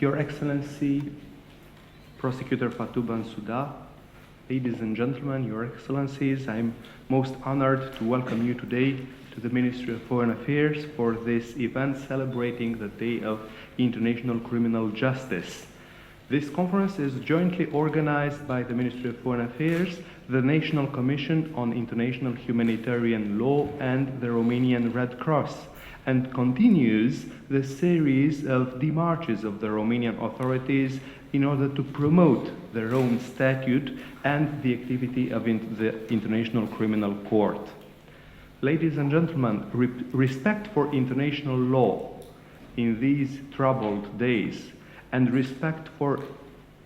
Your Excellency, Prosecutor Fatou Bensouda, ladies and gentlemen, Your Excellencies, I'm most honored to welcome you today to the Ministry of Foreign Affairs for this event celebrating the Day of International Criminal Justice. This conference is jointly organized by the Ministry of Foreign Affairs, the National Commission on International Humanitarian Law, and the Romanian Red Cross, and continues the series of demarches of the Romanian authorities in order to promote the Rome Statute and the activity of the International Criminal Court. Ladies and gentlemen, respect for international law in these troubled days and respect for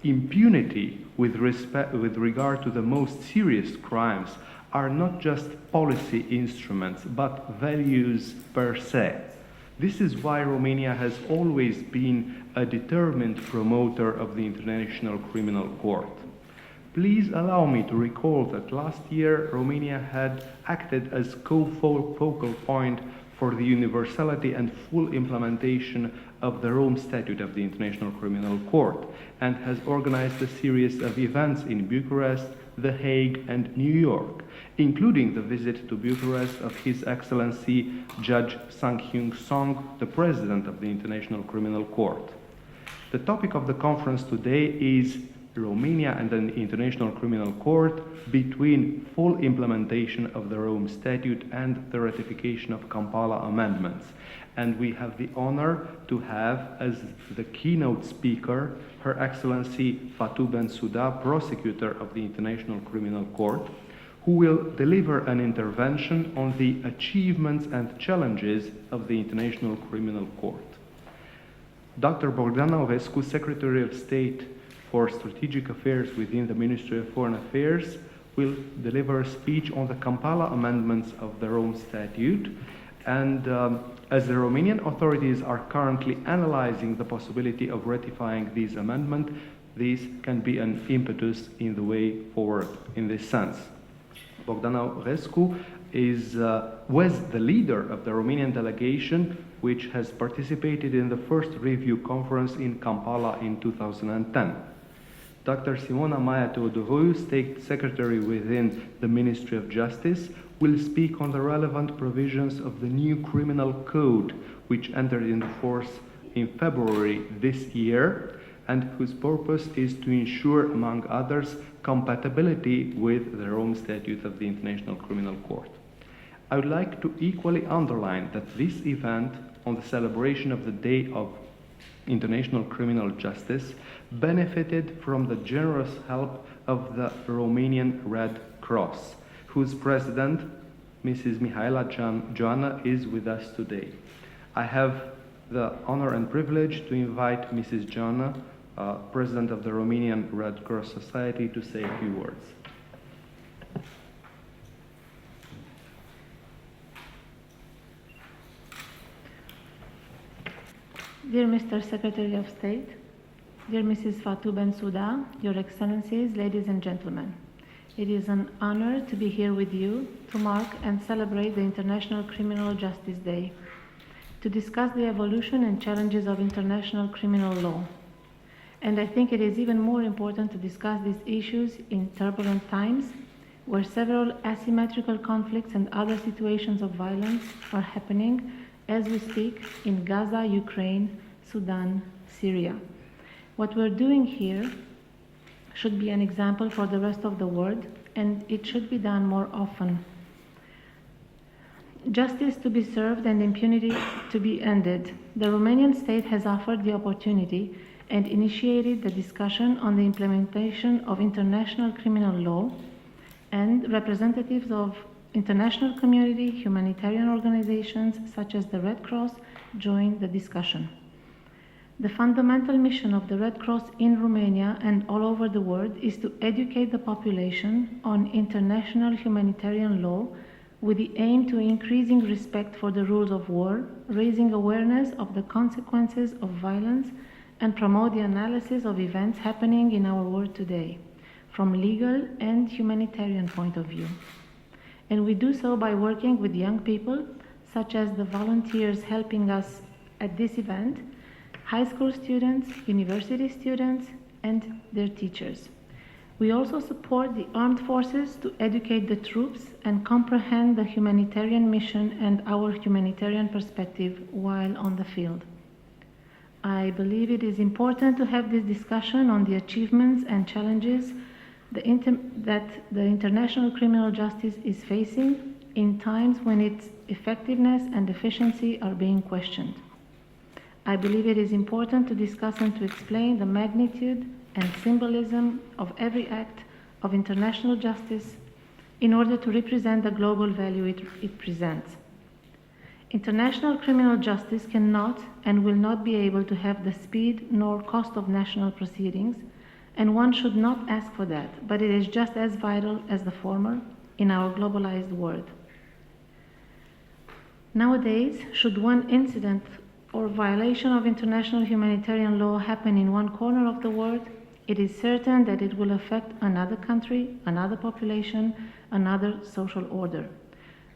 impunity with regard to the most serious crimes are not just policy instruments, but values per se. This is why Romania has always been a determined promoter of the International Criminal Court. Please allow me to recall that last year Romania had acted as co-focal point for the universality and full implementation of the Rome Statute of the International Criminal Court, and has organized a series of events in Bucharest, The Hague, and New York, including the visit to Bucharest of His Excellency Judge Sang-Hyun Song, the President of the International Criminal Court. The topic of the conference today is Romania and an International Criminal Court between full implementation of the Rome Statute and the ratification of Kampala amendments. And we have the honor to have as the keynote speaker Her Excellency Fatou Bensouda, Prosecutor of the International Criminal Court, who will deliver an intervention on the achievements and challenges of the International Criminal Court. Dr. Bogdan Aurescu, Secretary of State for Strategic Affairs within the Ministry of Foreign Affairs, will deliver a speech on the Kampala amendments of the Rome Statute. And as the Romanian authorities are currently analyzing the possibility of ratifying these amendments, these can be an impetus in the way forward in this sense. Bogdan Aurescu was the leader of the Romanian delegation, which has participated in the first review conference in Kampala in 2010. Dr. Simona Maia Teodoroiu, State Secretary within the Ministry of Justice, will speak on the relevant provisions of the new criminal code, which entered into force in February this year, and whose purpose is to ensure, among others, compatibility with the Rome Statute of the International Criminal Court. I would like to equally underline that this event on the celebration of the Day of International Criminal Justice benefited from the generous help of the Romanian Red Cross, whose president, Mrs. Mihaela Joanna, is with us today. I have the honor and privilege to invite Mrs. Joanna, President of the Romanian Red Cross Society, to say a few words. Dear Mr. Secretary of State, dear Mrs. Fatou Bensouda, Your Excellencies, ladies and gentlemen, it is an honor to be here with you to mark and celebrate the International Criminal Justice Day, to discuss the evolution and challenges of international criminal law. And I think it is even more important to discuss these issues in turbulent times, where several asymmetrical conflicts and other situations of violence are happening as we speak in Gaza, Ukraine, Sudan, Syria. What we're doing here should be an example for the rest of the world, and it should be done more often. Justice to be served and impunity to be ended. The Romanian state has offered the opportunity and initiated the discussion on the implementation of international criminal law, and representatives of international community, humanitarian organizations such as the Red Cross joined the discussion. The fundamental mission of the Red Cross in Romania and all over the world is to educate the population on international humanitarian law with the aim to increasing respect for the rules of war, raising awareness of the consequences of violence, and promote the analysis of events happening in our world today, from legal and humanitarian point of view. And we do so by working with young people, such as the volunteers helping us at this event, high school students, university students, and their teachers. We also support the armed forces to educate the troops and comprehend the humanitarian mission and our humanitarian perspective while on the field. I believe it is important to have this discussion on the achievements and challenges that the international criminal justice is facing in times when its effectiveness and efficiency are being questioned. I believe it is important to discuss and to explain the magnitude and symbolism of every act of international justice in order to represent the global value it presents. International criminal justice cannot and will not be able to have the speed nor cost of national proceedings, and one should not ask for that, but it is just as vital as the former in our globalized world. Nowadays, should one incident or violation of international humanitarian law happen in one corner of the world, it is certain that it will affect another country, another population, another social order.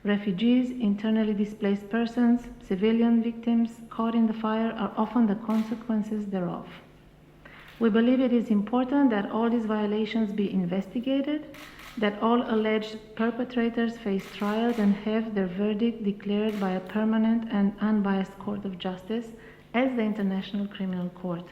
Refugees, internally displaced persons, civilian victims caught in the fire are often the consequences thereof. We believe it is important that all these violations be investigated, that all alleged perpetrators face trials and have their verdict declared by a permanent and unbiased court of justice as the International Criminal Court.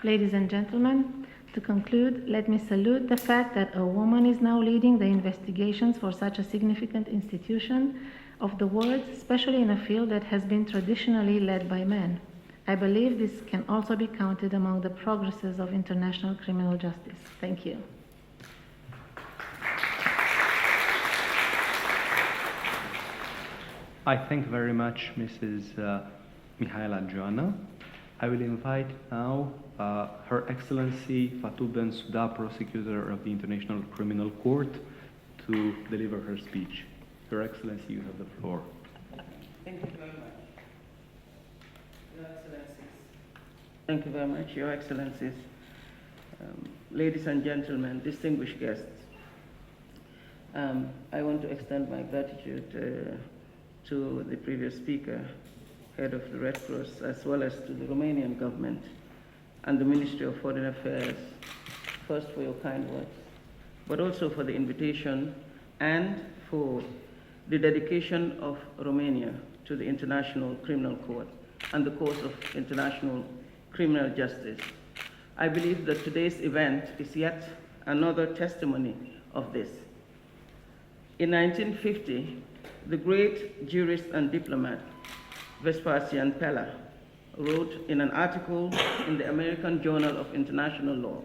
Ladies and gentlemen, to conclude, let me salute the fact that a woman is now leading the investigations for such a significant institution of the world, especially in a field that has been traditionally led by men. I believe this can also be counted among the progresses of international criminal justice. Thank you. I thank very much Mrs. Mihaela Joanna. I will invite now Her Excellency Fatou Bensouda, Prosecutor of the International Criminal Court, to deliver her speech. Your Excellency, you have the floor. Thank you very much. Your Excellencies. Thank you very much, Your Excellencies. Ladies and gentlemen, distinguished guests, I want to extend my gratitude to the previous speaker, head of the Red Cross, as well as to the Romanian government and the Ministry of Foreign Affairs, first for your kind words, but also for the invitation and for the dedication of Romania to the International Criminal Court and the cause of international criminal justice. I believe that today's event is yet another testimony of this. In 1950, the great jurist and diplomat Vespasian Pella wrote in an article in the American Journal of International Law,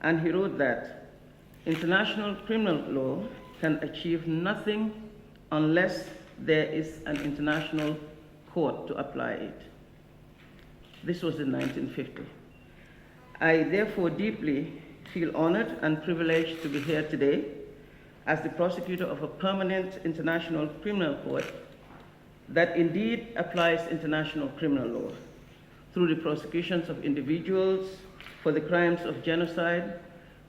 and he wrote that international criminal law can achieve nothing unless there is an international court to apply it. This was in 1950. I therefore deeply feel honored and privileged to be here today as the prosecutor of a permanent international criminal court that indeed applies international criminal law through the prosecutions of individuals for the crimes of genocide,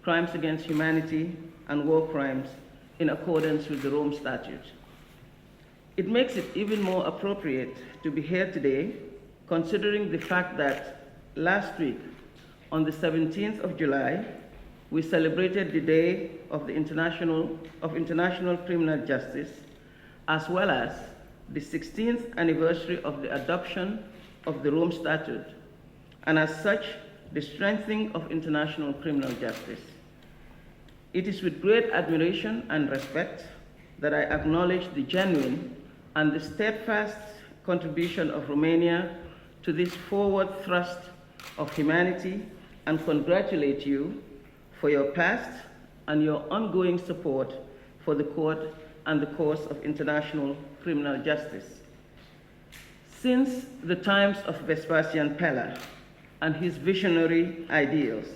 crimes against humanity, and war crimes in accordance with the Rome Statute. It makes it even more appropriate to be here today, considering the fact that last week, on the 17th of July, we celebrated the Day of International Criminal Justice, as well as the 16th anniversary of the adoption of the Rome Statute, and as such, the strengthening of international criminal justice. It is with great admiration and respect that I acknowledge the genuine and the steadfast contribution of Romania to this forward thrust of humanity and congratulate you for your past and your ongoing support for the court and the cause of international criminal justice. Since the times of Vespasian Pella and his visionary ideals,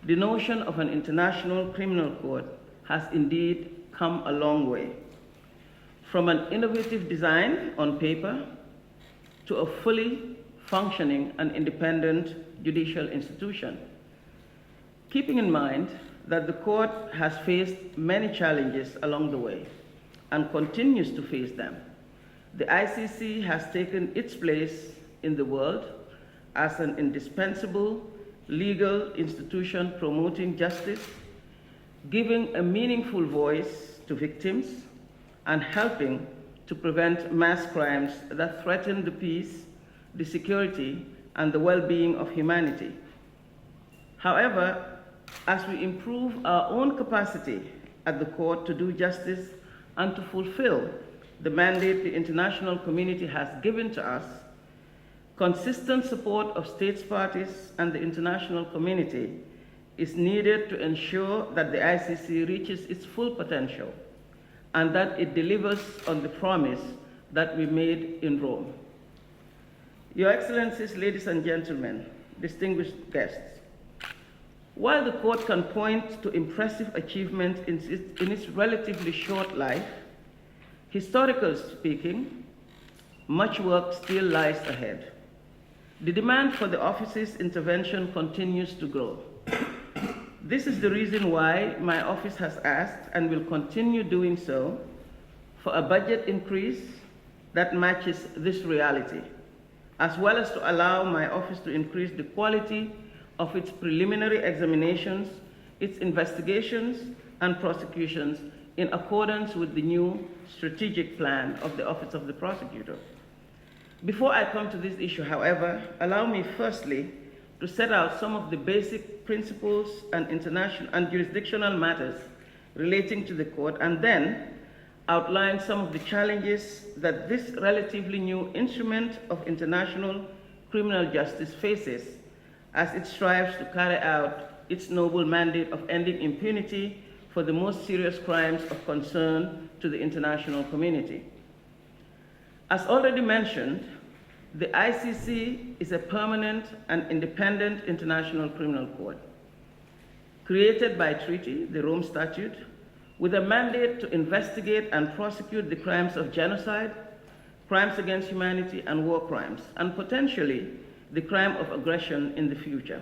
the notion of an international criminal court has indeed come a long way. From an innovative design on paper to a fully functioning and independent judicial institution. Keeping in mind that the court has faced many challenges along the way and continues to face them, the ICC has taken its place in the world as an indispensable legal institution promoting justice, giving a meaningful voice to victims, and helping to prevent mass crimes that threaten the peace, the security, and the well-being of humanity. However, as we improve our own capacity at the court to do justice and to fulfill the mandate the international community has given to us, consistent support of states parties and the international community is needed to ensure that the ICC reaches its full potential and that it delivers on the promise that we made in Rome. Your Excellencies, ladies and gentlemen, distinguished guests, while the court can point to impressive achievements in its relatively short life, historically speaking, much work still lies ahead. The demand for the office's intervention continues to grow. This is the reason why my office has asked, and will continue doing so, for a budget increase that matches this reality, as well as to allow my office to increase the quality of its preliminary examinations, its investigations, and prosecutions in accordance with the new strategic plan of the Office of the Prosecutor. Before I come to this issue, however, allow me firstly to set out some of the basic principles and international and jurisdictional matters relating to the court, and then outline some of the challenges that this relatively new instrument of international criminal justice faces as it strives to carry out its noble mandate of ending impunity for the most serious crimes of concern to the international community. As already mentioned, the ICC is a permanent and independent international criminal court, created by treaty, the Rome Statute, with a mandate to investigate and prosecute the crimes of genocide, crimes against humanity, and war crimes, and potentially the crime of aggression in the future.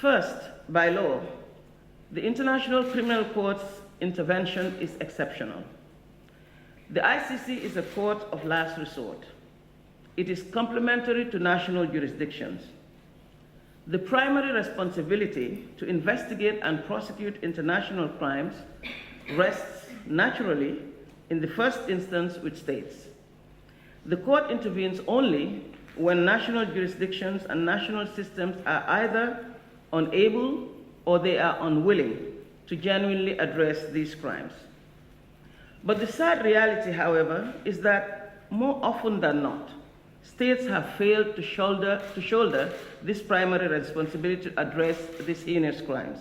First, by law, the International Criminal Court's intervention is exceptional. The ICC is a court of last resort. It is complementary to national jurisdictions. The primary responsibility to investigate and prosecute international crimes rests naturally in the first instance with states. The court intervenes only when national jurisdictions and national systems are either unable or they are unwilling to genuinely address these crimes. But the sad reality, however, is that more often than not, states have failed to shoulder this primary responsibility to address these heinous crimes.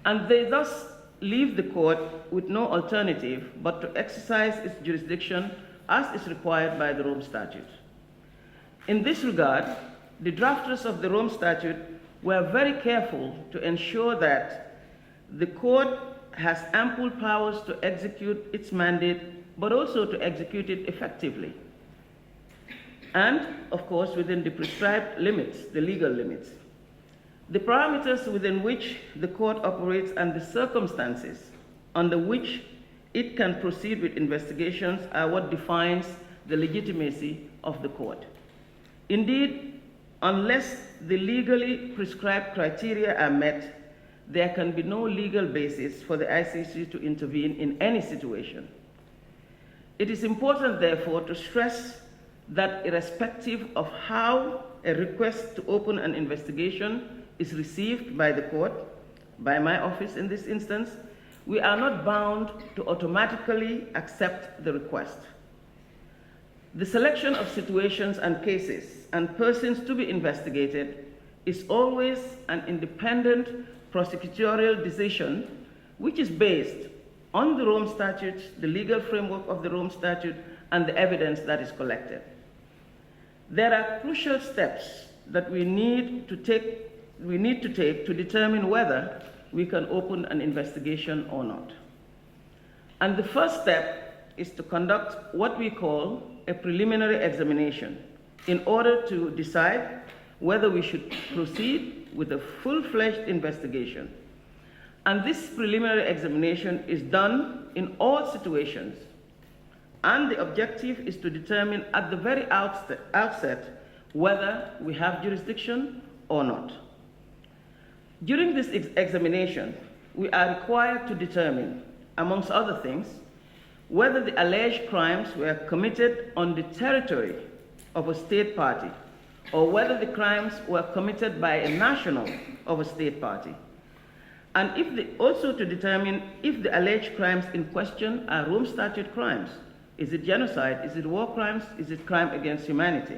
And they thus leave the court with no alternative but to exercise its jurisdiction as is required by the Rome Statute. In this regard, the drafters of the Rome Statute were very careful to ensure that the court has ample powers to execute its mandate, but also to execute it effectively. And, of course, within the prescribed limits, the legal limits. The parameters within which the court operates and the circumstances under which it can proceed with investigations are what defines the legitimacy of the court. Indeed, unless the legally prescribed criteria are met, there can be no legal basis for the ICC to intervene in any situation. It is important, therefore, to stress that irrespective of how a request to open an investigation is received by the court, by my office in this instance, we are not bound to automatically accept the request. The selection of situations and cases and persons to be investigated is always an independent prosecutorial decision which is based on the Rome Statute, the legal framework of the Rome Statute, and the evidence that is collected. There are crucial steps that we need to take to determine whether we can open an investigation or not. And the first step is to conduct what we call a preliminary examination in order to decide whether we should proceed with a full-fledged investigation. And this preliminary examination is done in all situations and the objective is to determine at the very outset whether we have jurisdiction or not. During this examination, we are required to determine, amongst other things, whether the alleged crimes were committed on the territory of a state party or whether the crimes were committed by a national of a state party. And also to determine if the alleged crimes in question are Rome Statute crimes. Is it genocide? Is it war crimes? Is it crime against humanity?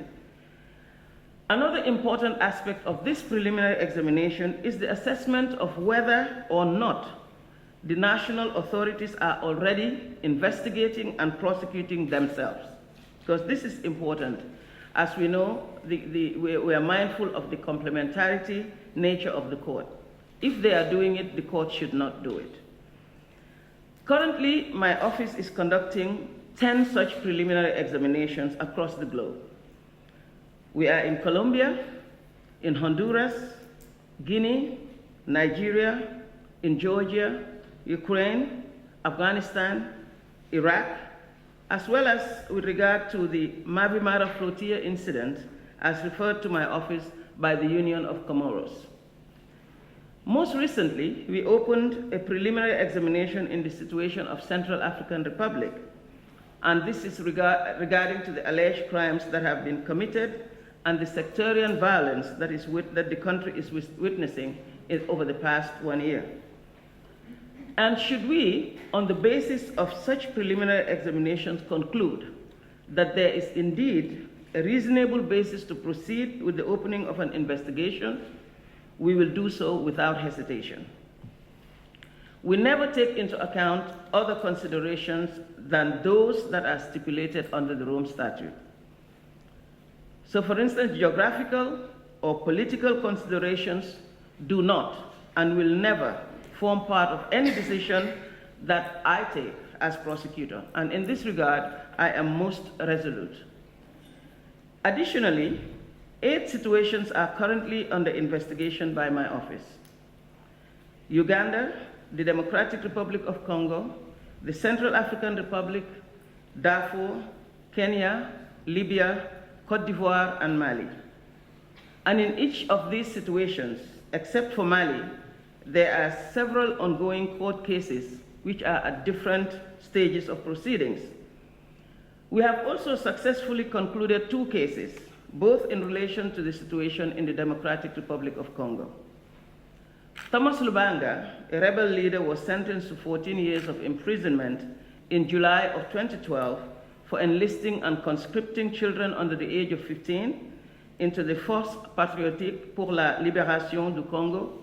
Another important aspect of this preliminary examination is the assessment of whether or not the national authorities are already investigating and prosecuting themselves. Because this is important. As we know, we are mindful of the complementarity nature of the court. If they are doing it, the court should not do it. Currently, my office is conducting 10 such preliminary examinations across the globe. We are in Colombia, in Honduras, Guinea, Nigeria, in Georgia, Ukraine, Afghanistan, Iraq, as well as with regard to the Mavi Mara Flotilla incident as referred to my office by the Union of Comoros. Most recently, we opened a preliminary examination in the situation of Central African Republic, and this is regarding to the alleged crimes that have been committed and the sectarian violence that the country is witnessing over the past 1 year. And should we, on the basis of such preliminary examinations, conclude that there is indeed a reasonable basis to proceed with the opening of an investigation, we will do so without hesitation. We never take into account other considerations than those that are stipulated under the Rome Statute. So, for instance, geographical or political considerations do not and will never form part of any decision that I take as prosecutor. And in this regard, I am most resolute. Additionally, 8 situations are currently under investigation by my office. Uganda, the Democratic Republic of Congo, the Central African Republic, Darfur, Kenya, Libya, Cote d'Ivoire, and Mali. And in each of these situations, except for Mali, there are several ongoing court cases which are at different stages of proceedings. We have also successfully concluded 2 cases, both in relation to the situation in the Democratic Republic of Congo. Thomas Lubanga, a rebel leader, was sentenced to 14 years of imprisonment in July of 2012 for enlisting and conscripting children under the age of 15 into the Force Patriotique pour la Libération du Congo,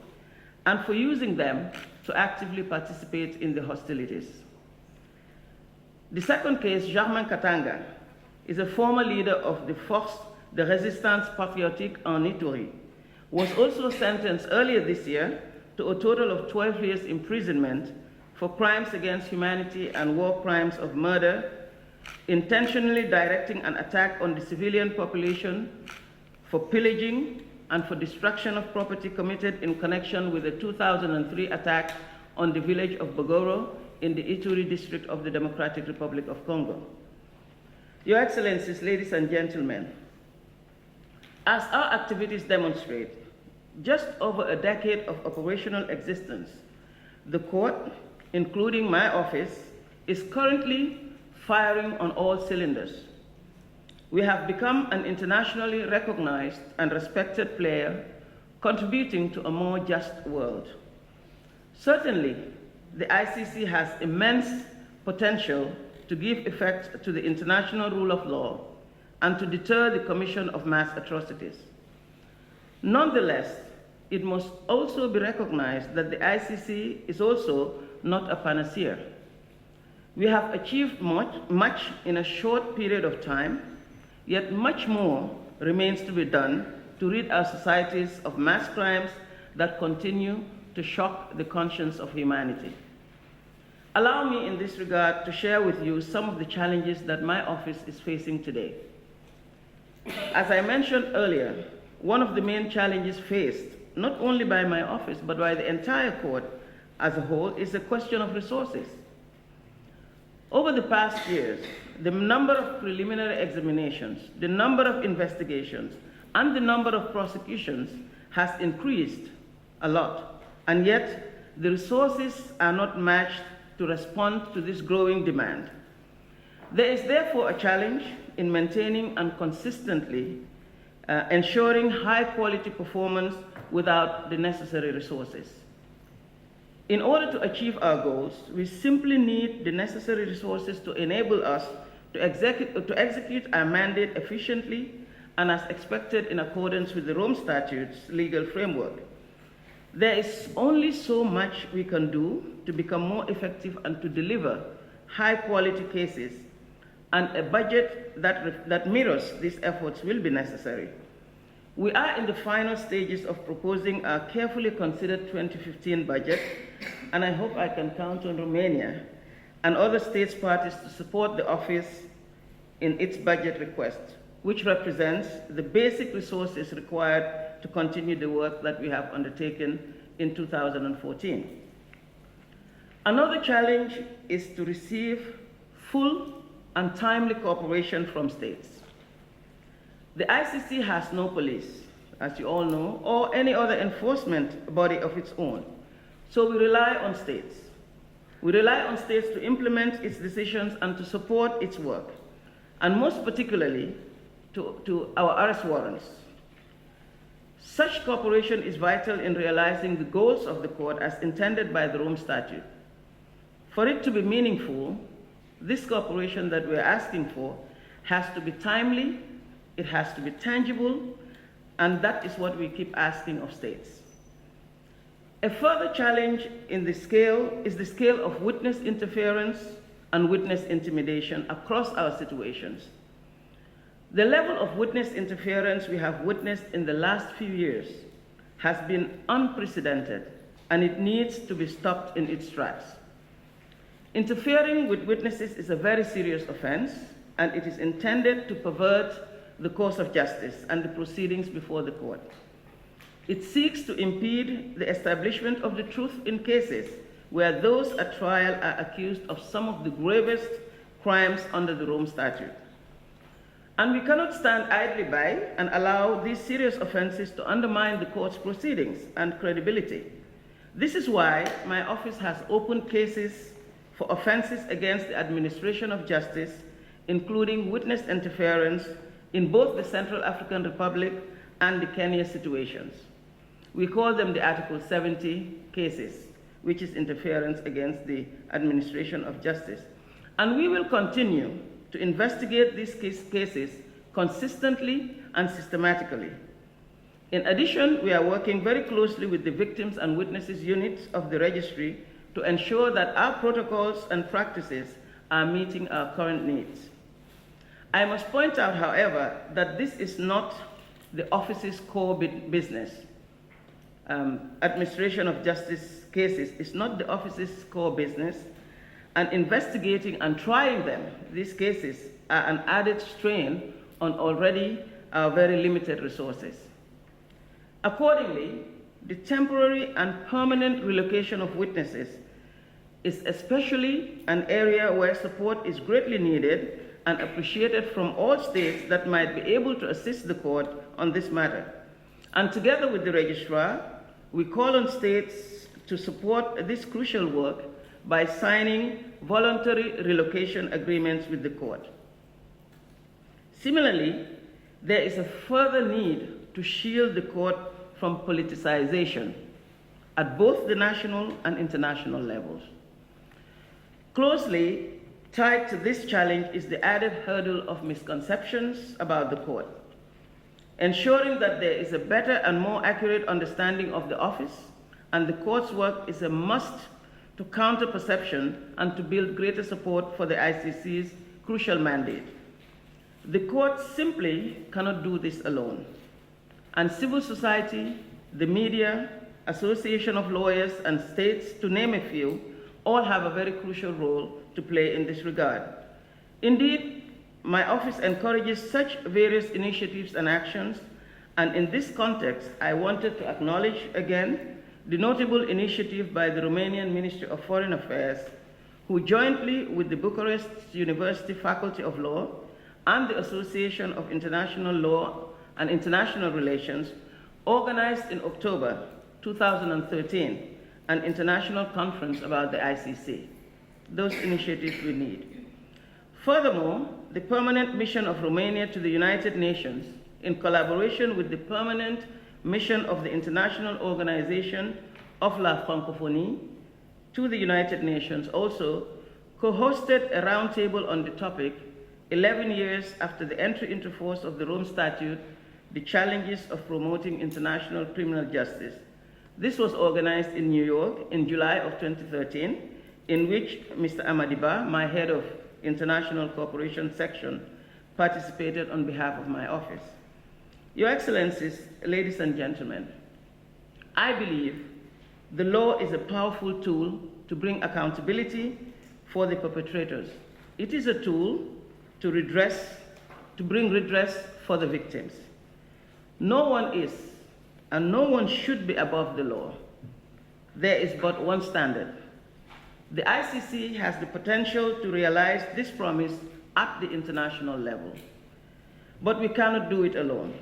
and for using them to actively participate in the hostilities. The second case, Germain Katanga, is a former leader of the Force de Résistance Patriotique en Ituri, was also sentenced earlier this year to a total of 12 years imprisonment for crimes against humanity and war crimes of murder, intentionally directing an attack on the civilian population, for pillaging, and for destruction of property committed in connection with the 2003 attack on the village of Bogoro in the Ituri district of the Democratic Republic of Congo. Your Excellencies, ladies and gentlemen, as our activities demonstrate, just over a decade of operational existence, the court, including my office, is currently firing on all cylinders. We have become an internationally recognized and respected player, contributing to a more just world. Certainly, the ICC has immense potential to give effect to the international rule of law and to deter the commission of mass atrocities. Nonetheless, it must also be recognized that the ICC is also not a panacea. We have achieved much in a short period of time, yet much more remains to be done to rid our societies of mass crimes that continue to shock the conscience of humanity. Allow me in this regard to share with you some of the challenges that my office is facing today. As I mentioned earlier, one of the main challenges faced, not only by my office, but by the entire court as a whole, is the question of resources. Over the past years, the number of preliminary examinations, the number of investigations, and the number of prosecutions has increased a lot, and yet the resources are not matched to respond to this growing demand. There is therefore a challenge in maintaining and consistently ensuring high quality performance without the necessary resources. In order to achieve our goals, we simply need the necessary resources to enable us to execute our mandate efficiently and as expected in accordance with the Rome Statute's legal framework. There is only so much we can do to become more effective and to deliver high quality cases, and a budget that mirrors these efforts will be necessary. We are in the final stages of proposing our carefully considered 2015 budget, and I hope I can count on Romania and other states parties to support the office in its budget request, which represents the basic resources required to continue the work that we have undertaken in 2014. Another challenge is to receive full and timely cooperation from states. The ICC has no police, as you all know, or any other enforcement body of its own, so we rely on states. We rely on states to implement its decisions and to support its work, and most particularly to our arrest warrants. Such cooperation is vital in realizing the goals of the court as intended by the Rome Statute. For it to be meaningful, this cooperation that we're asking for has to be timely, it has to be tangible, and that is what we keep asking of states. A further challenge in the scale is the scale of witness interference and witness intimidation across our situations. The level of witness interference we have witnessed in the last few years has been unprecedented, and it needs to be stopped in its tracks. Interfering with witnesses is a very serious offense, and it is intended to pervert the course of justice and the proceedings before the court. It seeks to impede the establishment of the truth in cases where those at trial are accused of some of the gravest crimes under the Rome Statute. And we cannot stand idly by and allow these serious offenses to undermine the court's proceedings and credibility. This is why my office has opened cases for offenses against the administration of justice, including witness interference in both the Central African Republic and the Kenya situations. We call them the Article 70 cases, which is interference against the administration of justice. And we will continue to investigate these cases consistently and systematically. In addition, we are working very closely with the victims and witnesses units of the registry to ensure that our protocols and practices are meeting our current needs. I must point out, however, that this is not the office's core business. Administration of justice cases is not the office's core business, and investigating and trying them, these cases, are an added strain on already our very limited resources. Accordingly, the temporary and permanent relocation of witnesses is especially an area where support is greatly needed and appreciated from all states that might be able to assist the court on this matter. And together with the registrar, we call on states to support this crucial work by signing voluntary relocation agreements with the court. Similarly, there is a further need to shield the court from politicization at both the national and international levels. Closely tied to this challenge is the added hurdle of misconceptions about the court. Ensuring that there is a better and more accurate understanding of the office and the court's work is a must to counter perception and to build greater support for the ICC's crucial mandate. The court simply cannot do this alone. And civil society, the media, association of lawyers, and states, to name a few, all have a very crucial role to play in this regard. Indeed, my office encourages such various initiatives and actions, and in this context, I wanted to acknowledge again the notable initiative by the Romanian Ministry of Foreign Affairs who jointly with the Bucharest University Faculty of Law and the Association of International Law and International Relations organized in October 2013 an international conference about the ICC. Those initiatives we need. Furthermore, the permanent mission of Romania to the United Nations, in collaboration with the permanent mission of the International Organization of la Francophonie to the United Nations, also co-hosted a roundtable on the topic 11 years after the entry into force of the Rome Statute, the challenges of promoting international criminal justice. This was organized in New York in July of 2013, in which Mr. Amadiba, my head of International Cooperation Section, participated on behalf of my office. Your Excellencies, ladies and gentlemen, I believe the law is a powerful tool to bring accountability for the perpetrators. It is a tool to bring redress for the victims. No one is, and no one should be above the law. There is but one standard. The ICC has the potential to realize this promise at the international level. But we cannot do it alone.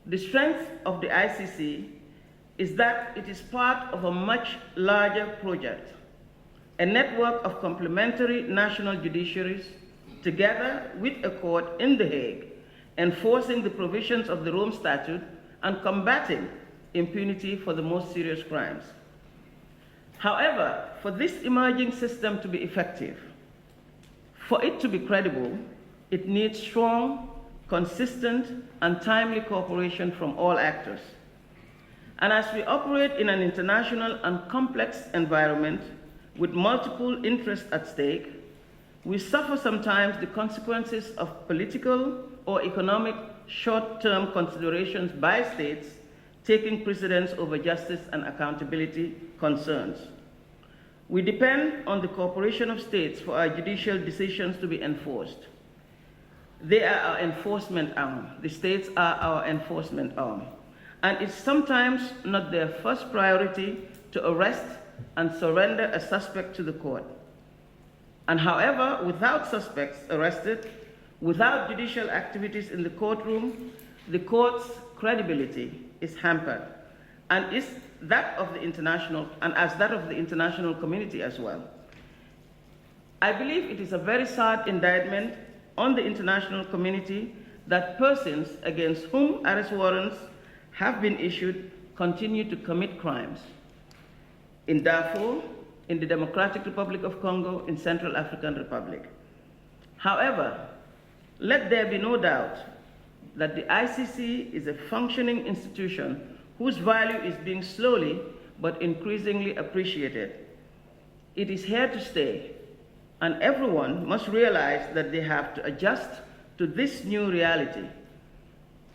The strength of the ICC is that it is part of a much larger project, a network of complementary national judiciaries together with a court in The Hague, enforcing the provisions of the Rome Statute and combating impunity for the most serious crimes. However, for this emerging system to be effective, for it to be credible, it needs strong, consistent, and timely cooperation from all actors. And as we operate in an international and complex environment with multiple interests at stake, we suffer sometimes the consequences of political or economic short-term considerations by states taking precedence over justice and accountability concerns. We depend on the cooperation of states for our judicial decisions to be enforced. They are our enforcement arm. The states are our enforcement arm. And it's sometimes not their first priority to arrest and surrender a suspect to the court. And however, without suspects arrested, without judicial activities in the courtroom, the court's credibility is hampered, and as that of the international community as well. I believe it is a very sad indictment on the international community that persons against whom arrest warrants have been issued continue to commit crimes. In Darfur, in the Democratic Republic of Congo, in Central African Republic. However, let there be no doubt that the ICC is a functioning institution whose value is being slowly but increasingly appreciated. It is here to stay, and everyone must realize that they have to adjust to this new reality.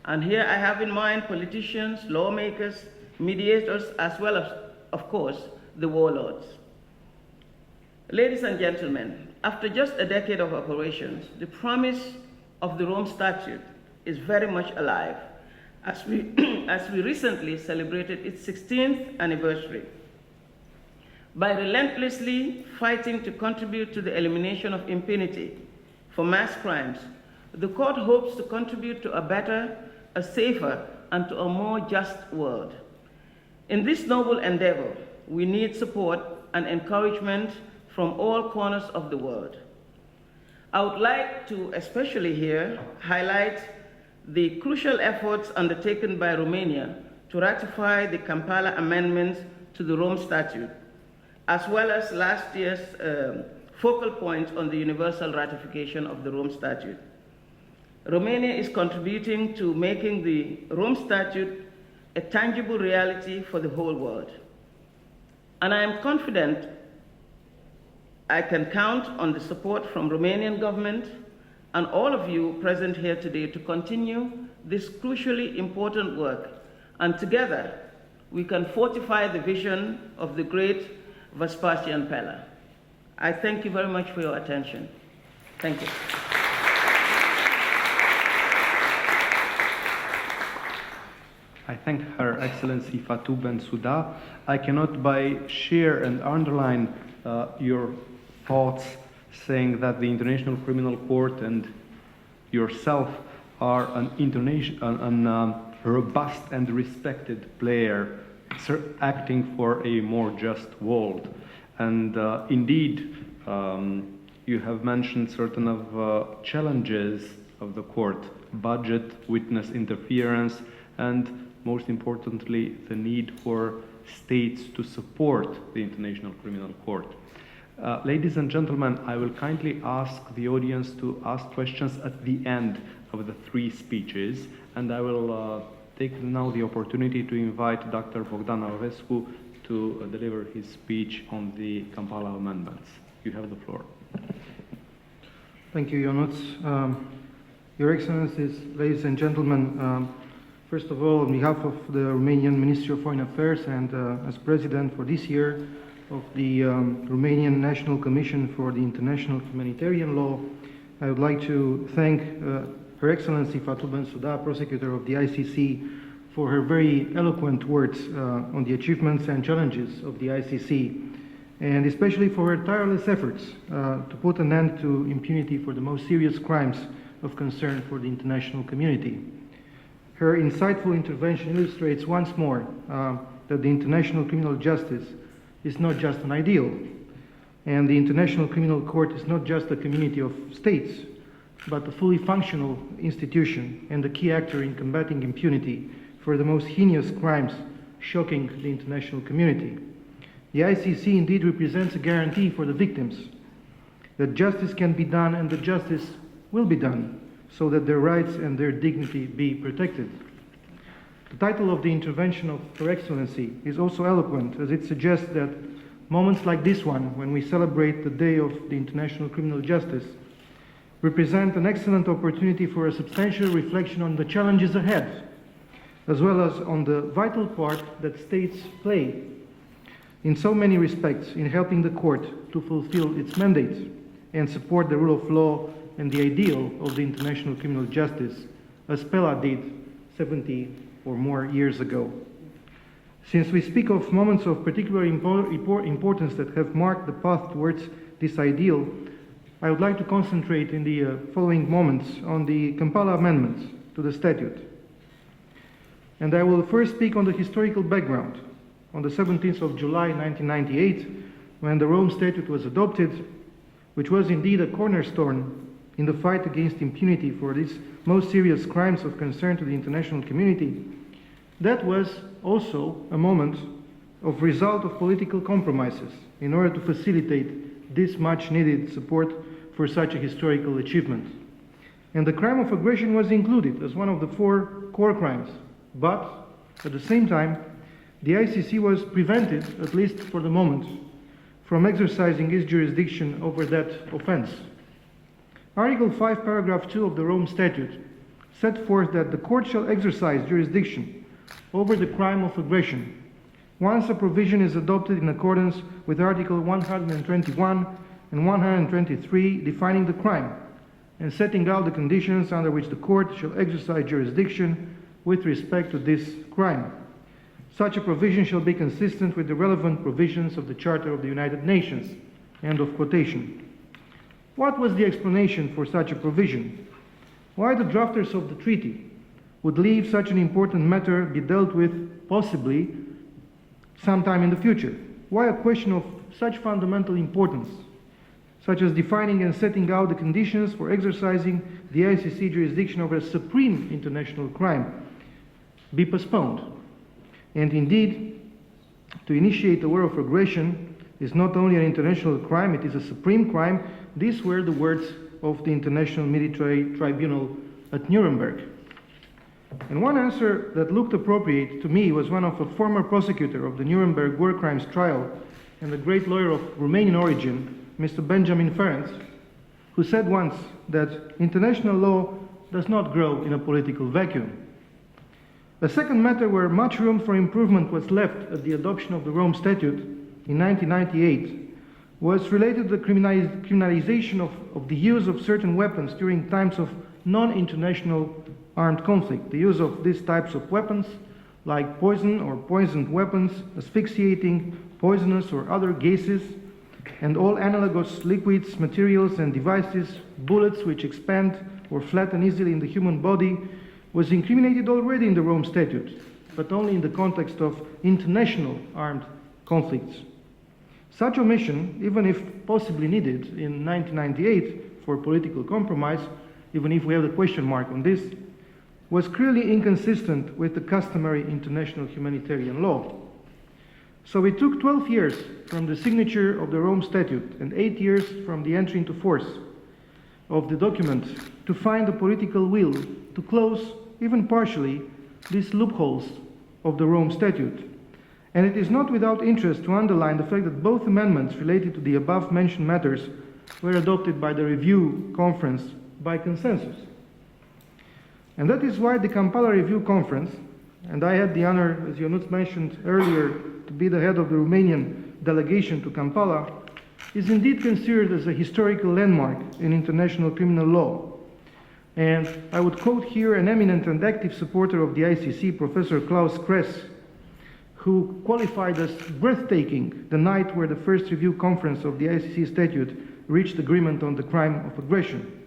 And here I have in mind politicians, lawmakers, mediators, as well as, of course, the warlords. Ladies and gentlemen, after just a decade of operations, the promise of the Rome Statute is very much alive, as we recently celebrated its 16th anniversary. By relentlessly fighting to contribute to the elimination of impunity for mass crimes, the court hopes to contribute to a better, a safer, and to a more just world. In this noble endeavor, we need support and encouragement from all corners of the world. I would like to especially here highlight the crucial efforts undertaken by Romania to ratify the Kampala amendments to the Rome Statute, as well as last year's focal point on the universal ratification of the Rome Statute. Romania is contributing to making the Rome Statute a tangible reality for the whole world. And I am confident I can count on the support from Romanian government and all of you present here today to continue this crucially important work. And together, we can fortify the vision of the great Vespasian Pella. I thank you very much for your attention. Thank you. I thank Her Excellency Fatou Bensouda. I cannot but share and underline your thoughts, saying that the International Criminal Court and yourself are an robust and respected player acting for a more just world. And indeed, you have mentioned certain of challenges of the court: budget, witness interference, and most importantly, the need for states to support the International Criminal Court. Ladies and gentlemen, I will kindly ask the audience to ask questions at the end of the three speeches, and I will take now the opportunity to invite Dr. Bogdan Aurescu to deliver his speech on the Kampala amendments. You have the floor. Thank you, Ionuț. Your Excellencies, ladies and gentlemen, first of all, on behalf of the Romanian Ministry of Foreign Affairs and as President for this year of the Romanian National Commission for the International Humanitarian Law, I would like to thank Her Excellency Fatou Bensouda, Prosecutor of the ICC, for her very eloquent words on the achievements and challenges of the ICC, and especially for her tireless efforts to put an end to impunity for the most serious crimes of concern for the international community. Her insightful intervention illustrates once more that the international criminal justice is not just an ideal, and the International Criminal Court is not just a community of states, but a fully functional institution and a key actor in combating impunity for the most heinous crimes shocking the international community. The ICC indeed represents a guarantee for the victims that justice can be done and that justice will be done so that their rights and their dignity be protected. The title of the intervention of Her Excellency is also eloquent, as it suggests that moments like this one, when we celebrate the Day of the International Criminal Justice, represent an excellent opportunity for a substantial reflection on the challenges ahead, as well as on the vital part that states play in so many respects in helping the court to fulfill its mandate and support the rule of law and the ideal of the international criminal justice, as Pella did 70 or more years ago. Since we speak of moments of particular importance that have marked the path towards this ideal, I would like to concentrate in the following moments on the Kampala amendments to the statute. And I will first speak on the historical background. On the 17th of July 1998, when the Rome Statute was adopted, which was indeed a cornerstone in the fight against impunity for these most serious crimes of concern to the international community, that was also a moment of result of political compromises in order to facilitate this much needed support for such a historical achievement. And the crime of aggression was included as one of the 4 core crimes, but at the same time, the ICC was prevented, at least for the moment, from exercising its jurisdiction over that offense. Article 5, paragraph 2 of the Rome Statute set forth that the court shall exercise jurisdiction over the crime of aggression once a provision is adopted in accordance with Article 121 and 123 defining the crime and setting out the conditions under which the court shall exercise jurisdiction with respect to this crime. Such a provision shall be consistent with the relevant provisions of the Charter of the United Nations. End of quotation. What was the explanation for such a provision? Why the drafters of the treaty would leave such an important matter be dealt with possibly sometime in the future? Why a question of such fundamental importance, such as defining and setting out the conditions for exercising the ICC jurisdiction over a supreme international crime, be postponed? And indeed, to initiate a war of aggression is not only an international crime, it is a supreme crime. These were the words of the International Military Tribunal at Nuremberg. And one answer that looked appropriate to me was one of a former prosecutor of the Nuremberg war crimes trial and a great lawyer of Romanian origin, Mr. Benjamin Ferenc, who said once that international law does not grow in a political vacuum. A second matter where much room for improvement was left at the adoption of the Rome Statute in 1998 was related to the criminalization of the use of certain weapons during times of non-international armed conflict. The use of these types of weapons, like poison or poisoned weapons, asphyxiating, poisonous or other gases, and all analogous liquids, materials, and devices, bullets which expand or flatten easily in the human body, was incriminated already in the Rome Statute, but only in the context of international armed conflicts. Such omission, even if possibly needed in 1998 for political compromise, even if we have a question mark on this, was clearly inconsistent with the customary international humanitarian law. So it took 12 years from the signature of the Rome Statute and 8 years from the entry into force of the document to find the political will to close, even partially, these loopholes of the Rome Statute. And it is not without interest to underline the fact that both amendments related to the above-mentioned matters were adopted by the Review Conference by consensus. And that is why the Kampala Review Conference, and I had the honor, as Ionuț mentioned earlier, to be the head of the Romanian delegation to Kampala, is indeed considered as a historical landmark in international criminal law. And I would quote here an eminent and active supporter of the ICC, Professor Klaus Kress, who qualified as breathtaking the night where the first review conference of the ICC statute reached agreement on the crime of aggression.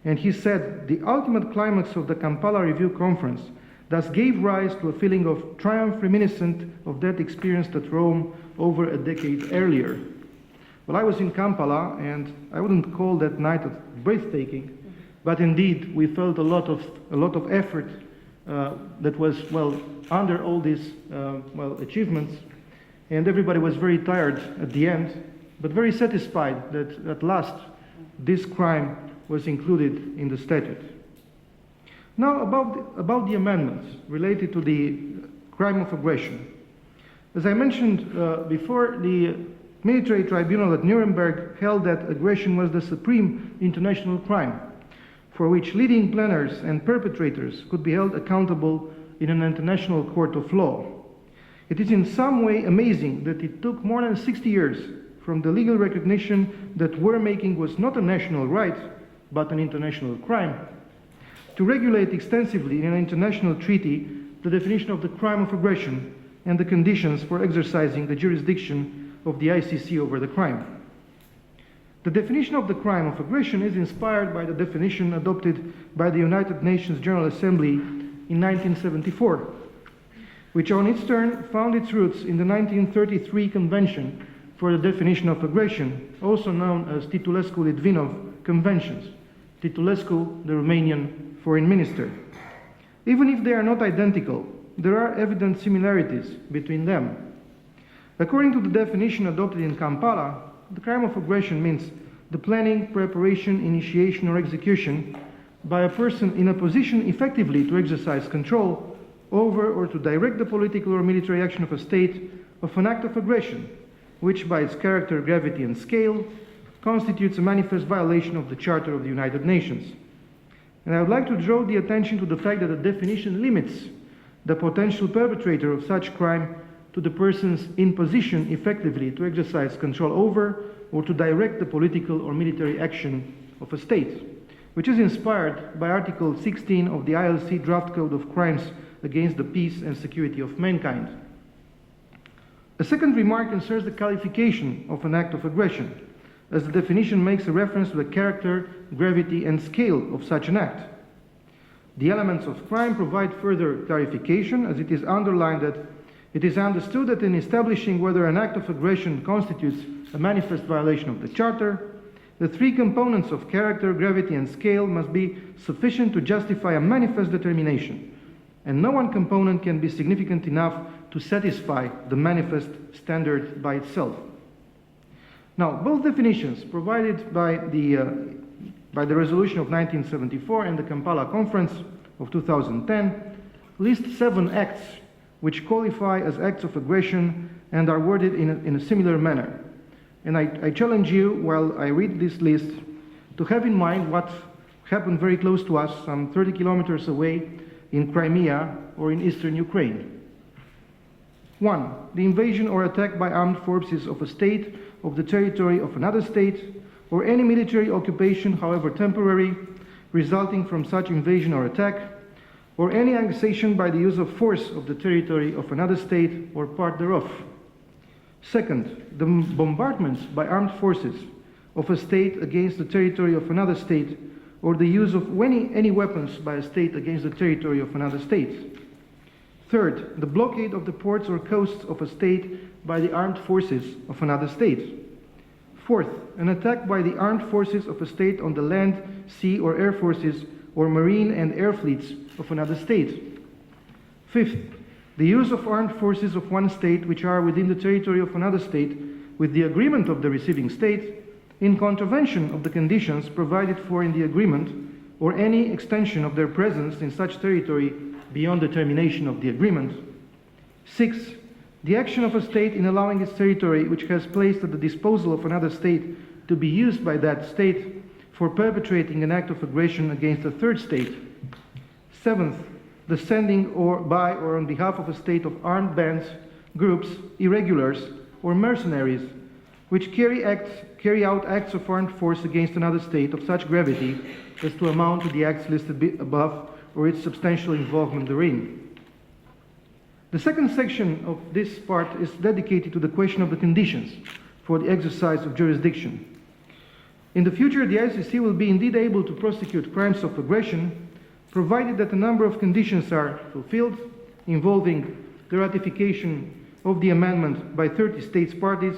And he said, "The ultimate climax of the Kampala Review Conference thus gave rise to a feeling of triumph reminiscent of that experienced at Rome over a decade earlier." Well, I was in Kampala, and I wouldn't call that night breathtaking, but indeed we felt a lot of effort that was, well, under all these achievements, and everybody was very tired at the end, but very satisfied that at last this crime was included in the statute. Now about the amendments related to the crime of aggression. As I mentioned before, the military tribunal at Nuremberg held that aggression was the supreme international crime, for which leading planners and perpetrators could be held accountable in an international court of law. It is in some way amazing that it took more than 60 years from the legal recognition that war making was not a national right, but an international crime, to regulate extensively in an international treaty the definition of the crime of aggression and the conditions for exercising the jurisdiction of the ICC over the crime. The definition of the crime of aggression is inspired by the definition adopted by the United Nations General Assembly in 1974, which on its turn found its roots in the 1933 Convention for the Definition of Aggression, also known as Titulescu-Litvinov Conventions. Titulescu, the Romanian foreign minister. Even if they are not identical, there are evident similarities between them. According to the definition adopted in Kampala, the crime of aggression means the planning, preparation, initiation, or execution by a person in a position effectively to exercise control over or to direct the political or military action of a state of an act of aggression, which by its character, gravity, and scale constitutes a manifest violation of the Charter of the United Nations. And I would like to draw the attention to the fact that the definition limits the potential perpetrator of such crime to the persons in position effectively to exercise control over or to direct the political or military action of a state, which is inspired by Article 16 of the ILC Draft Code of Crimes against the Peace and Security of Mankind. A second remark concerns the qualification of an act of aggression, as the definition makes a reference to the character, gravity, and scale of such an act. The elements of crime provide further clarification, as it is underlined that it is understood that in establishing whether an act of aggression constitutes a manifest violation of the Charter, the three components of character, gravity, and scale must be sufficient to justify a manifest determination, and no one component can be significant enough to satisfy the manifest standard by itself. Now, both definitions provided by the resolution of 1974 and the Kampala Conference of 2010 list 7 acts which qualify as acts of aggression and are worded in a similar manner. And I challenge you, while I read this list, to have in mind what happened very close to us, some 30 kilometers away in Crimea or in eastern Ukraine. 1. The invasion or attack by armed forces of a state of the territory of another state, or any military occupation, however temporary, resulting from such invasion or attack, or any annexation by the use of force of the territory of another state or part thereof. Second, the bombardments by armed forces of a state against the territory of another state, or the use of any weapons by a state against the territory of another state. Third, the blockade of the ports or coasts of a state by the armed forces of another state. Fourth, an attack by the armed forces of a state on the land, sea or air forces or marine and air fleets of another state. Fifth, the use of armed forces of one state which are within the territory of another state with the agreement of the receiving state in contravention of the conditions provided for in the agreement or any extension of their presence in such territory beyond the termination of the agreement. Six, the action of a state in allowing its territory which has placed at the disposal of another state to be used by that state for perpetrating an act of aggression against a third state. Seventh, the sending or by or on behalf of a state of armed bands, groups, irregulars, or mercenaries which carry out acts of armed force against another state of such gravity as to amount to the acts listed above or its substantial involvement therein. The second section of this part is dedicated to the question of the conditions for the exercise of jurisdiction. In the future, the ICC will be indeed able to prosecute crimes of aggression, provided that a number of conditions are fulfilled, involving the ratification of the amendment by 30 states parties,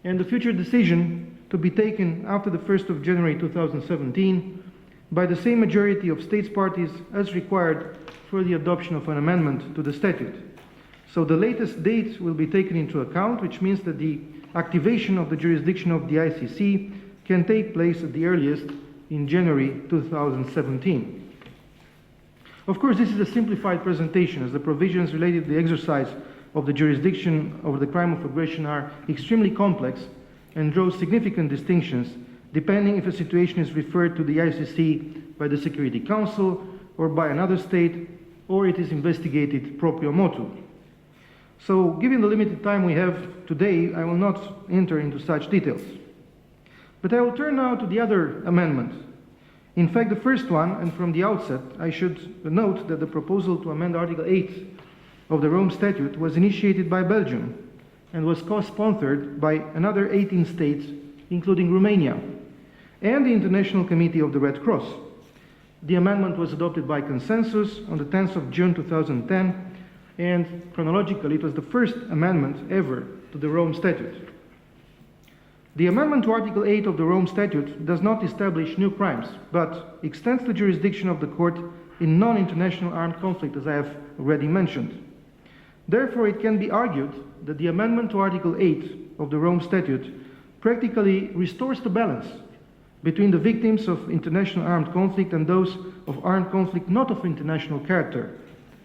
and the future decision to be taken after the 1st of January 2017 by the same majority of states parties as required for the adoption of an amendment to the statute. So the latest date will be taken into account, which means that the activation of the jurisdiction of the ICC can take place at the earliest in January 2017. Of course, this is a simplified presentation, as the provisions related to the exercise of the jurisdiction over the crime of aggression are extremely complex and draw significant distinctions depending if a situation is referred to the ICC by the Security Council or by another state, or it is investigated proprio motu. So, given the limited time we have today, I will not enter into such details. But I will turn now to the other amendment. In fact, the first one, and from the outset, I should note that the proposal to amend Article 8 of the Rome Statute was initiated by Belgium and was co-sponsored by another 18 states, including Romania, and the International Committee of the Red Cross. The amendment was adopted by consensus on the 10th of June 2010, and chronologically it was the first amendment ever to the Rome Statute. The amendment to Article 8 of the Rome Statute does not establish new crimes, but extends the jurisdiction of the court in non-international armed conflict, as I have already mentioned. Therefore, it can be argued that the amendment to Article 8 of the Rome Statute practically restores the balance between the victims of international armed conflict and those of armed conflict not of international character,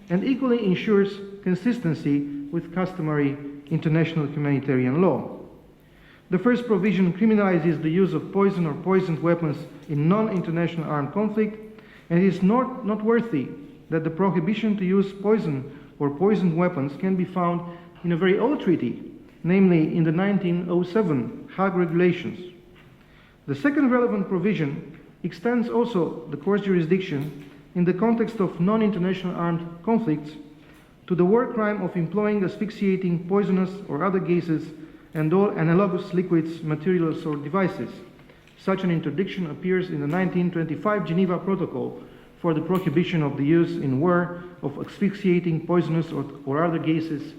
and equally ensures consistency with customary international humanitarian law. The first provision criminalizes the use of poison or poisoned weapons in non-international armed conflict, and it is noteworthy that the prohibition to use poison or poisoned weapons can be found in a very old treaty, namely in the 1907 Hague Regulations. The second relevant provision extends also the court's jurisdiction in the context of non-international armed conflicts to the war crime of employing asphyxiating, poisonous or other gases and all analogous liquids, materials or devices. Such an interdiction appears in the 1925 Geneva Protocol for the prohibition of the use in war of asphyxiating, poisonous or other gases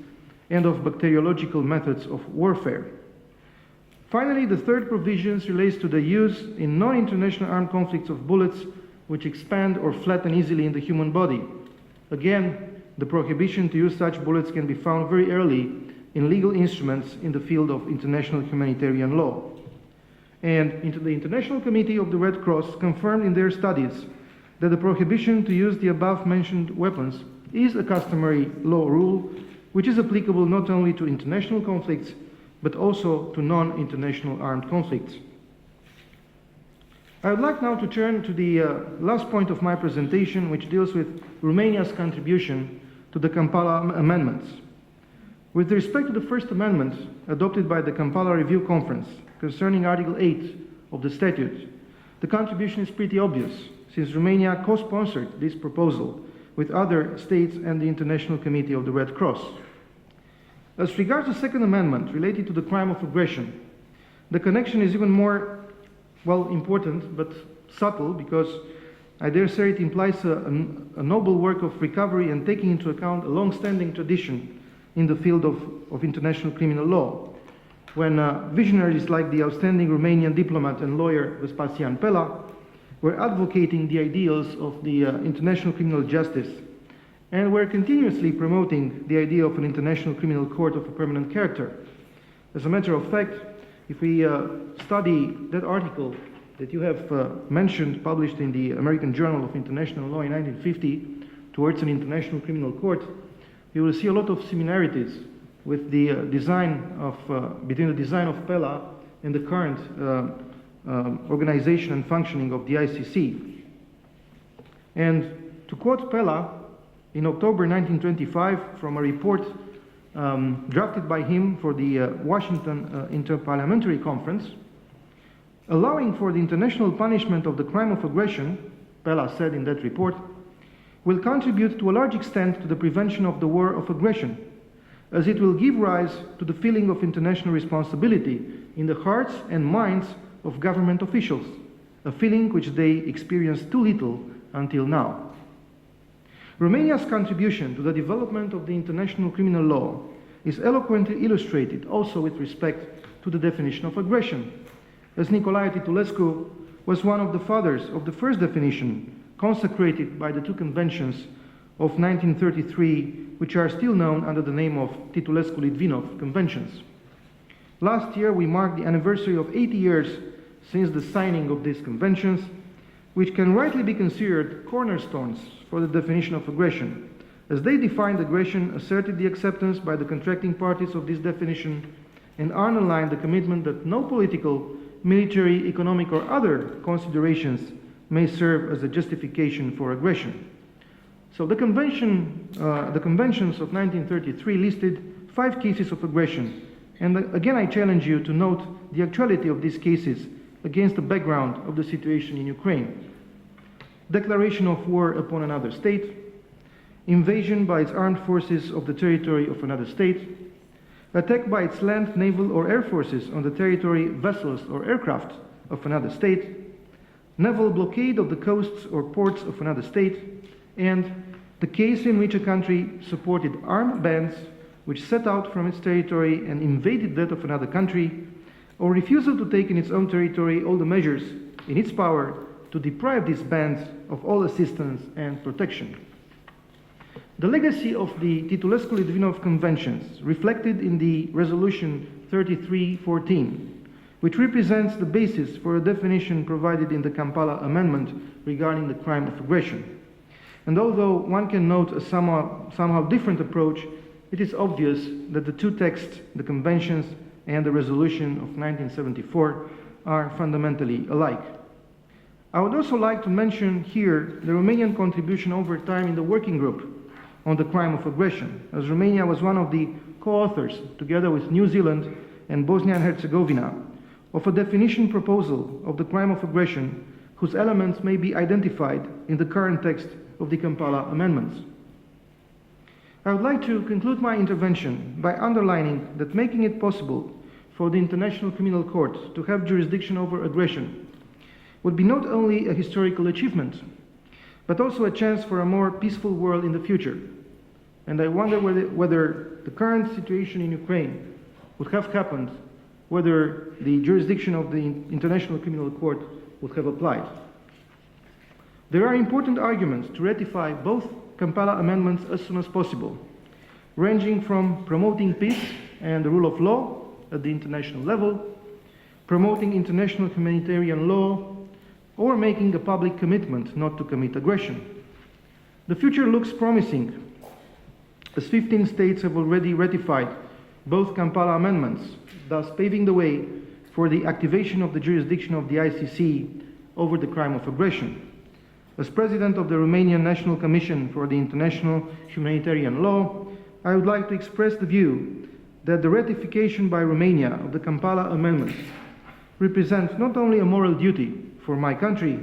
and of bacteriological methods of warfare. Finally, the third provision relates to the use in non-international armed conflicts of bullets which expand or flatten easily in the human body. Again, the prohibition to use such bullets can be found very early in legal instruments in the field of international humanitarian law. And the International Committee of the Red Cross confirmed in their studies that the prohibition to use the above-mentioned weapons is a customary law rule which is applicable not only to international conflicts but also to non-international armed conflicts. I would like now to turn to the last point of my presentation, which deals with Romania's contribution to the Kampala amendments. With respect to the First Amendment adopted by the Kampala Review Conference concerning Article 8 of the statute, the contribution is pretty obvious, since Romania co-sponsored this proposal with other states and the International Committee of the Red Cross. As regards the Second Amendment related to the crime of aggression, the connection is even more, well, important but subtle, because I dare say it implies a noble work of recovery and taking into account a long-standing tradition in the field of international criminal law, when visionaries like the outstanding Romanian diplomat and lawyer Vespasian Pela were advocating the ideals of the international criminal justice and were continuously promoting the idea of an international criminal court of a permanent character. As a matter of fact, if we study that article that you have mentioned, published in the American Journal of International Law in 1950, towards an international criminal court, you will see a lot of similarities with the between the design of Pela and the current organization and functioning of the ICC. And to quote Pela, in October 1925, from a report drafted by him for the Washington Interparliamentary Conference, allowing for the international punishment of the crime of aggression, Pela said in that report, will contribute to a large extent to the prevention of the war of aggression, as it will give rise to the feeling of international responsibility in the hearts and minds of government officials, a feeling which they experienced too little until now. Romania's contribution to the development of the international criminal law is eloquently illustrated also with respect to the definition of aggression, as Nicolae Titulescu was one of the fathers of the first definition consecrated by the two conventions of 1933, which are still known under the name of Titulescu-Litvinov Conventions. Last year, we marked the anniversary of 80 years since the signing of these conventions, which can rightly be considered cornerstones for the definition of aggression. As they defined aggression, asserted the acceptance by the contracting parties of this definition, and underlined the commitment that no political, military, economic, or other considerations may serve as a justification for aggression. So the conventions of 1933 listed 5 cases of aggression, and again I challenge you to note the actuality of these cases against the background of the situation in Ukraine. Declaration of war upon another state, invasion by its armed forces of the territory of another state, attack by its land, naval, or air forces on the territory, vessels, or aircraft of another state, naval blockade of the coasts or ports of another state, and the case in which a country supported armed bands which set out from its territory and invaded that of another country, or refusal to take in its own territory all the measures in its power to deprive these bands of all assistance and protection. The legacy of the Titulescu-Litvinov Conventions reflected in the Resolution 3314, which represents the basis for a definition provided in the Kampala Amendment regarding the crime of aggression. And although one can note a somehow different approach, it is obvious that the two texts, the Conventions and the Resolution of 1974, are fundamentally alike. I would also like to mention here the Romanian contribution over time in the working group on the crime of aggression, as Romania was one of the co-authors, together with New Zealand and Bosnia and Herzegovina, of a definition proposal of the crime of aggression whose elements may be identified in the current text of the Kampala amendments. I would like to conclude my intervention by underlining that making it possible for the International Criminal Court to have jurisdiction over aggression would be not only a historical achievement, but also a chance for a more peaceful world in the future. And I wonder whether the current situation in Ukraine would have happened, whether the jurisdiction of the International Criminal Court would have applied. There are important arguments to ratify both Kampala amendments as soon as possible, ranging from promoting peace and the rule of law at the international level, promoting international humanitarian law, or making a public commitment not to commit aggression. The future looks promising, as 15 states have already ratified both Kampala amendments, thus paving the way for the activation of the jurisdiction of the ICC over the crime of aggression. As President of the Romanian National Commission for the International Humanitarian Law, I would like to express the view that the ratification by Romania of the Kampala amendments represents not only a moral duty for my country,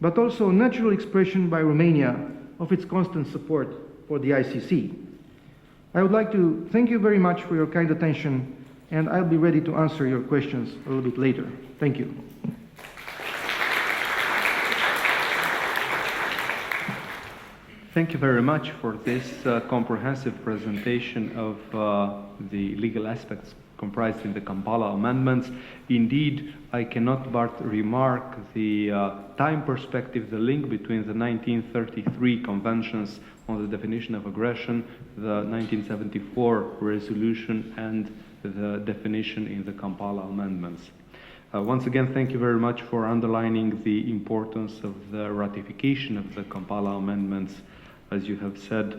but also a natural expression by Romania of its constant support for the ICC. I would like to thank you very much for your kind attention, and I'll be ready to answer your questions a little bit later. Thank you. Thank you very much for this comprehensive presentation of the legal aspects comprised in the Kampala amendments. Indeed, I cannot but remark the time perspective, the link between the 1933 conventions on the definition of aggression, the 1974 resolution, and the definition in the Kampala amendments. Once again, thank you very much for underlining the importance of the ratification of the Kampala amendments, as you have said,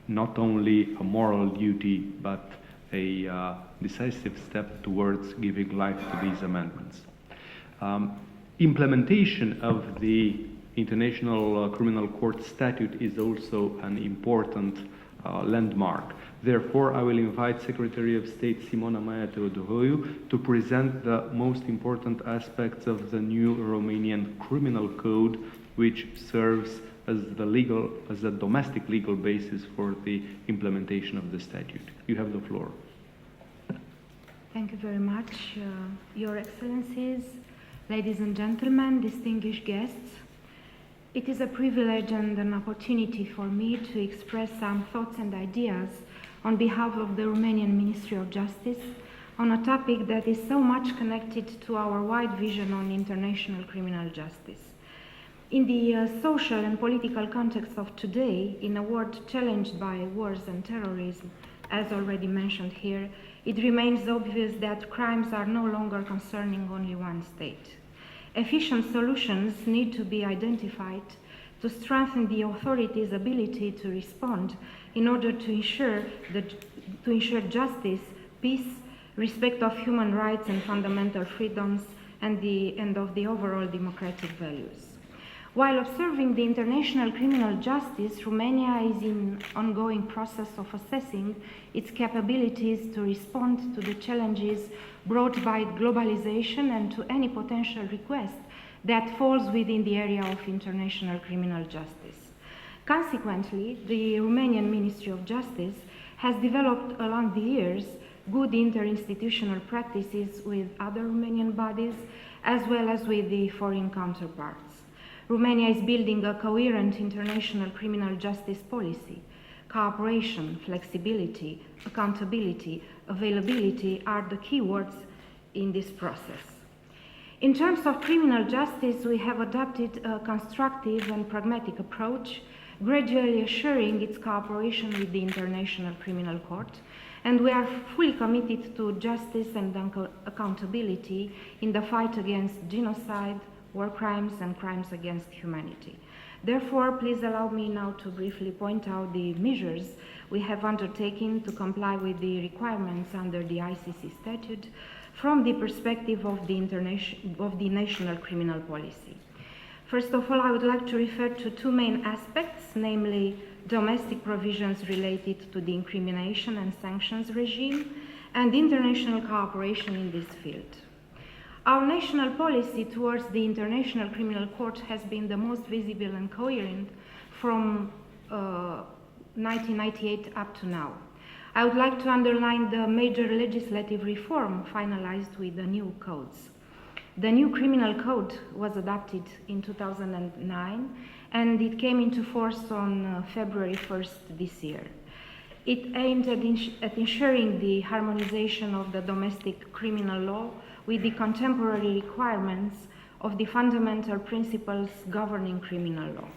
not only a moral duty, but a decisive step towards giving life to these amendments. Implementation of the International Criminal Court Statute is also an important landmark. Therefore, I will invite Secretary of State Simona Maia Teodoroiu to present the most important aspects of the new Romanian Criminal Code, which serves as a domestic legal basis for the implementation of the statute. You have the floor. Thank you very much, Your Excellencies, ladies and gentlemen, distinguished guests. It is a privilege and an opportunity for me to express some thoughts and ideas on behalf of the Romanian Ministry of Justice on a topic that is so much connected to our wide vision on international criminal justice. In the social and political context of today, in a world challenged by wars and terrorism, as already mentioned here, it remains obvious that crimes are no longer concerning only one state. Efficient solutions need to be identified to strengthen the authorities' ability to respond in order to ensure justice, peace, respect of human rights and fundamental freedoms, and of the overall democratic values. While observing the international criminal justice, Romania is in ongoing process of assessing its capabilities to respond to the challenges brought by globalization and to any potential request that falls within the area of international criminal justice. Consequently, the Romanian Ministry of Justice has developed along the years good interinstitutional practices with other Romanian bodies as well as with the foreign counterparts. Romania is building a coherent international criminal justice policy. Cooperation, flexibility, accountability, availability are the key words in this process. In terms of criminal justice, we have adopted a constructive and pragmatic approach, gradually assuring its cooperation with the International Criminal Court, and we are fully committed to justice and accountability in the fight against genocide, war crimes, and crimes against humanity. Therefore, please allow me now to briefly point out the measures we have undertaken to comply with the requirements under the ICC statute from the perspective of the national criminal policy. First of all, I would like to refer to two main aspects, namely domestic provisions related to the incrimination and sanctions regime and international cooperation in this field. Our national policy towards the International Criminal Court has been the most visible and coherent from 1998 up to now. I would like to underline the major legislative reform finalized with the new codes. The new criminal code was adopted in 2009 and it came into force on February 1st this year. It aimed at ensuring the harmonization of the domestic criminal law with the contemporary requirements of the fundamental principles governing criminal law.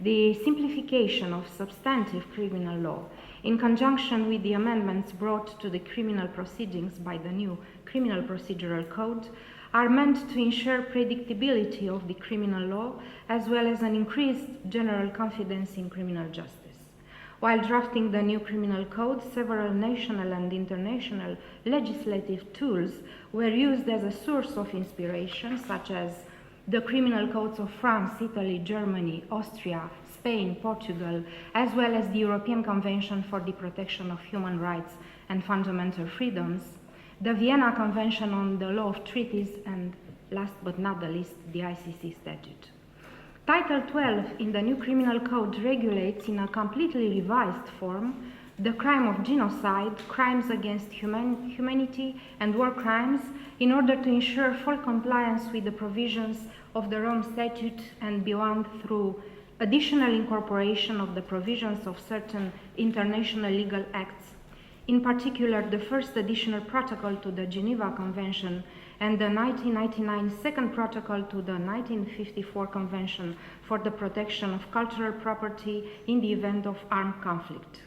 The simplification of substantive criminal law, in conjunction with the amendments brought to the criminal proceedings by the new Criminal Procedural Code, are meant to ensure predictability of the criminal law as well as an increased general confidence in criminal justice. While drafting the new criminal code, several national and international legislative tools were used as a source of inspiration, such as the criminal codes of France, Italy, Germany, Austria, Spain, Portugal, as well as the European Convention for the Protection of Human Rights and Fundamental Freedoms, the Vienna Convention on the Law of Treaties, and last but not the least, the ICC statute. Title 12 in the new criminal code regulates in a completely revised form the crime of genocide, crimes against humanity, and war crimes in order to ensure full compliance with the provisions of the Rome Statute and beyond through additional incorporation of the provisions of certain international legal acts, in particular the first additional protocol to the Geneva Convention and the 1999 second protocol to the 1954 Convention for the protection of cultural property in the event of armed conflict.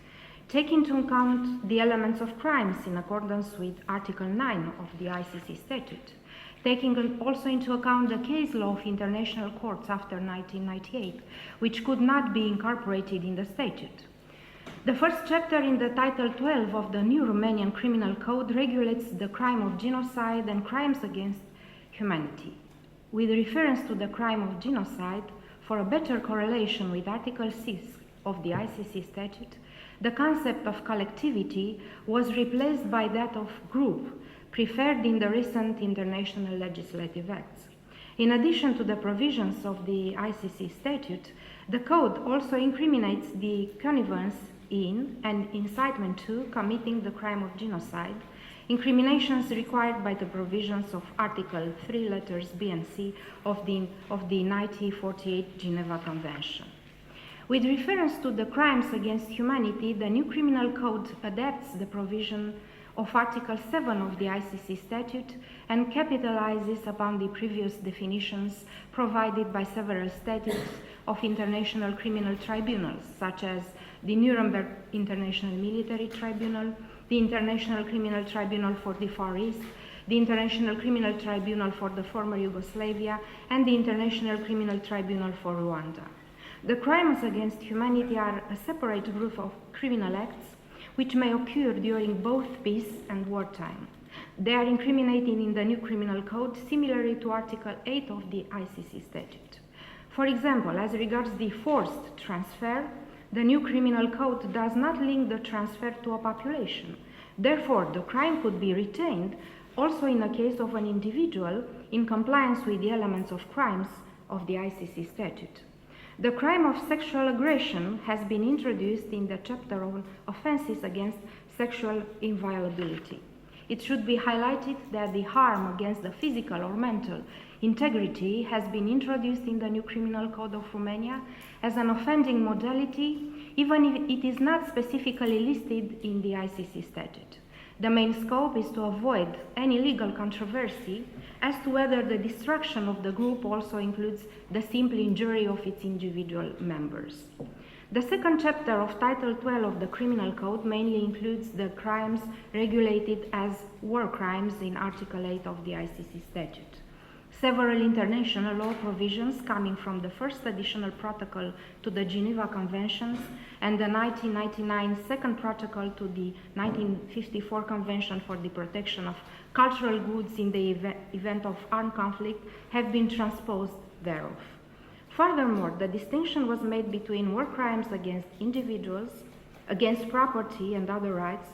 Take into account the elements of crimes in accordance with Article 9 of the ICC Statute, taking also into account the case law of international courts after 1998, which could not be incorporated in the statute. The first chapter in the Title 12 of the new Romanian Criminal Code regulates the crime of genocide and crimes against humanity. With reference to the crime of genocide, for a better correlation with Article 6 of the ICC Statute, the concept of collectivity was replaced by that of group, preferred in the recent international legislative acts. In addition to the provisions of the ICC Statute, the Code also incriminates the connivance in and incitement to committing the crime of genocide, incriminations required by the provisions of Article 3, letters B and C of the 1948 Geneva Convention. With reference to the crimes against humanity, the new criminal code adapts the provision of Article 7 of the ICC Statute and capitalizes upon the previous definitions provided by several statutes of international criminal tribunals, such as the Nuremberg International Military Tribunal, the International Criminal Tribunal for the Far East, the International Criminal Tribunal for the former Yugoslavia, and the International Criminal Tribunal for Rwanda. The crimes against humanity are a separate group of criminal acts which may occur during both peace and wartime. They are incriminated in the new criminal code similarly to Article 8 of the ICC Statute. For example, as regards the forced transfer, the new criminal code does not link the transfer to a population. Therefore, the crime could be retained also in the case of an individual in compliance with the elements of crimes of the ICC Statute. The crime of sexual aggression has been introduced in the chapter on offenses against sexual inviolability. It should be highlighted that the harm against the physical or mental integrity has been introduced in the new Criminal Code of Romania as an offending modality, even if it is not specifically listed in the ICC Statute. The main scope is to avoid any legal controversy as to whether the destruction of the group also includes the simple injury of its individual members. The second chapter of Title 12 of the Criminal Code mainly includes the crimes regulated as war crimes in Article 8 of the ICC Statute. Several international law provisions coming from the first additional protocol to the Geneva Conventions and the 1999 second protocol to the 1954 Convention for the protection of cultural goods in the event of armed conflict have been transposed thereof. Furthermore, the distinction was made between war crimes against individuals, against property and other rights,